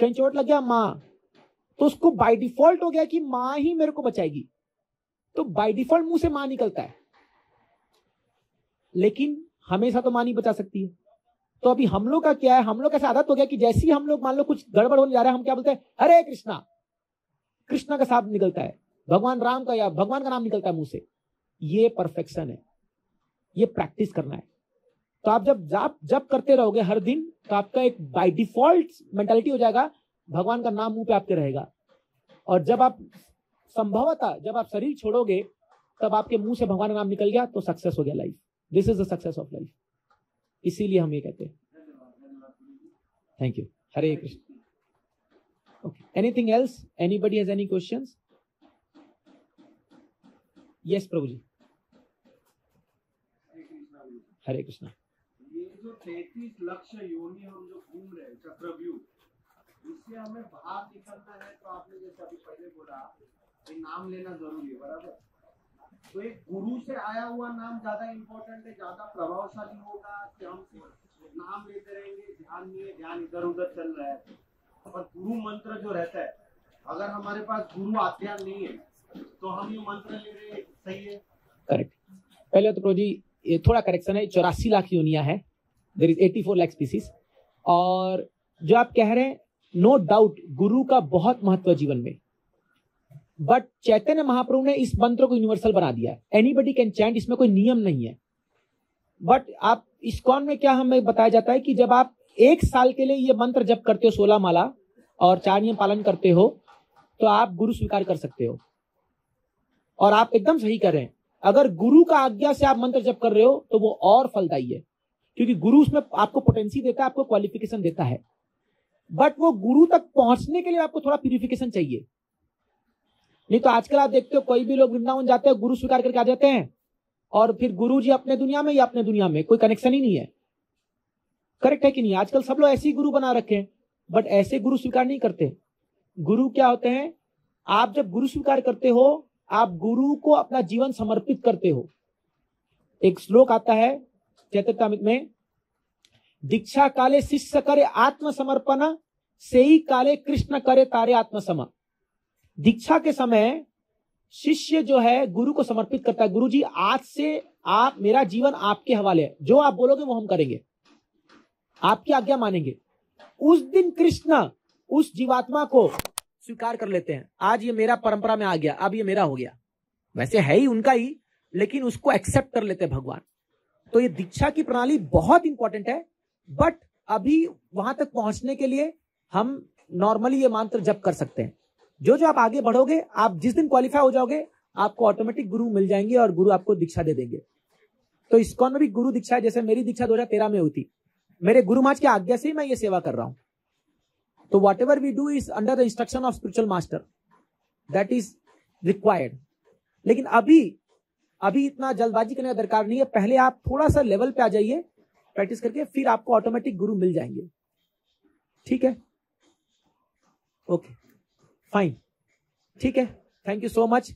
कहीं चोट लग गया, माँ। तो उसको बाय डिफॉल्ट हो गया कि माँ ही मेरे को बचाएगी, तो बाय डिफॉल्ट मुंह से माँ निकलता है। लेकिन हमेशा तो माँ नहीं बचा सकती है। तो अभी हम लोग का क्या है, हम लोग ऐसा आदत हो गया कि जैसे ही हम लोग मान लो कुछ गड़बड़ होने जा रहा है, हम क्या बोलते हैं? हरे कृष्णा। कृष्णा का शब्द निकलता है, भगवान राम का या भगवान का नाम निकलता है मुंह से। ये परफेक्शन है, ये प्रैक्टिस करना है। तो आप जब करते रहोगे हर दिन, तो आपका एक बाय डिफॉल्ट मेंटालिटी हो जाएगा, भगवान का नाम मुंह पे आपके रहेगा। और जब आप संभवतः जब आप शरीर छोड़ोगे तब आपके मुंह से भगवान का नाम निकल गया तो सक्सेस हो गया life. This is the success of life. इसीलिए हम ये कहते हैं। Thank you. Hare Krishna. Okay, anything else? Anybody has any questions? Yes Prabhu ji. Hare Krishna.
ये जो 33 लक्ष्य योनि हम जो घूम रहे हैं चक्रव्यूह, इससे हमें बाहर निकलना है। तो आपने जैसे अभी पहले बोला कि नाम लेना जरूरी है, बराबर? तो एक गुरु से आया हुआ नाम ज्यादा इम्पोर्टेंट है, ज्यादा प्रभावशाली होगा कि हम नाम लेते रहेंगे, ध्यान नहीं, ध्यान इधर उधर चल रहा है। और गुरु मंत्र जो रहता है, अगर हमारे पास गुरु आध्यान नहीं है तो हम ये मंत्र ले रहे हैं, सही है?
करेक्ट। पहले तो प्रभु जी ये थोड़ा करेक्शन है, 84 लाख योनियां है, देयर इज 84 लाख स्पीसीज। और जो आप कह रहे हैं, नो डाउट गुरु का बहुत महत्व जीवन में, बट चैतन्य महाप्रभु ने इस मंत्र को यूनिवर्सल बना दिया है। एनीबडी कैन चैंट, इसमें कोई नियम नहीं है। बट आप इस्कॉन में क्या हमें बताया जाता है कि जब आप 1 साल के लिए ये मंत्र जप करते हो 16 माला और 4 नियम पालन करते हो, तो आप गुरु स्वीकार कर सकते हो। और आप एकदम सही कर रहे हैं, अगर गुरु का आज्ञा से आप मंत्र जप कर रहे हो तो वो और फलदायी है, क्योंकि गुरु उसमें आपको पोटेंसी देता है, आपको क्वालिफिकेशन देता है। बट वो गुरु तक पहुंचने के लिए आपको थोड़ा प्यूरिफिकेशन चाहिए। नहीं तो आजकल आप देखते हो कोई भी लोग वृंदावन जाते हैं, गुरु स्वीकार करके आ जाते हैं, और फिर गुरु जी अपने दुनिया में या अपने दुनिया में, कोई कनेक्शन ही नहीं है। करेक्ट है कि नहीं? आजकल सब लोग ऐसे ही गुरु बना रखे हैं, बट ऐसे गुरु स्वीकार नहीं करते। गुरु क्या होते हैं? आप जब गुरु स्वीकार करते हो, आप गुरु को अपना जीवन समर्पित करते हो। एक श्लोक आता है चैतन्यामृत में, दीक्षा काले शिष्य करे आत्मसमर्पण, सेई काले कृष्ण करे तारे आत्मसम। दीक्षा के समय शिष्य जो है गुरु को समर्पित करता है, गुरु जी आज से आप, मेरा जीवन आपके हवाले है, जो आप बोलोगे वो हम करेंगे, आपकी आज्ञा मानेंगे। उस दिन कृष्ण उस जीवात्मा को स्वीकार कर लेते हैं, आज ये मेरा परंपरा में आ गया, अब ये मेरा हो गया। वैसे है ही उनका ही, लेकिन उसको एक्सेप्ट कर लेते हैं भगवान। तो ये दीक्षा की प्रणाली बहुत इंपॉर्टेंट है, बट अभी वहां तक पहुंचने के लिए हम नॉर्मली ये मंत्र जप कर सकते हैं। जो जो आप आगे बढ़ोगे, आप जिस दिन क्वालिफाई हो जाओगे, आपको ऑटोमेटिक गुरु मिल जाएंगे और गुरु आपको दीक्षा दे देंगे। तो इस्कॉन में भी गुरु दीक्षा है, जैसे मेरी दीक्षा 2013 में हुई थी, मेरे गुरु महाराज की आज्ञा से ही मैं ये सेवा कर रहा हूं। तो whatever we do is under the instruction of spiritual master, that is required. लेकिन अभी इतना जल्दबाजी करने का दरकार नहीं है। पहले आप थोड़ा सा लेवल पे आ जाइए प्रैक्टिस करके, फिर आपको ऑटोमेटिक गुरु मिल जाएंगे। ठीक है, ओके, फाइन, ठीक है, थैंक यू सो मच।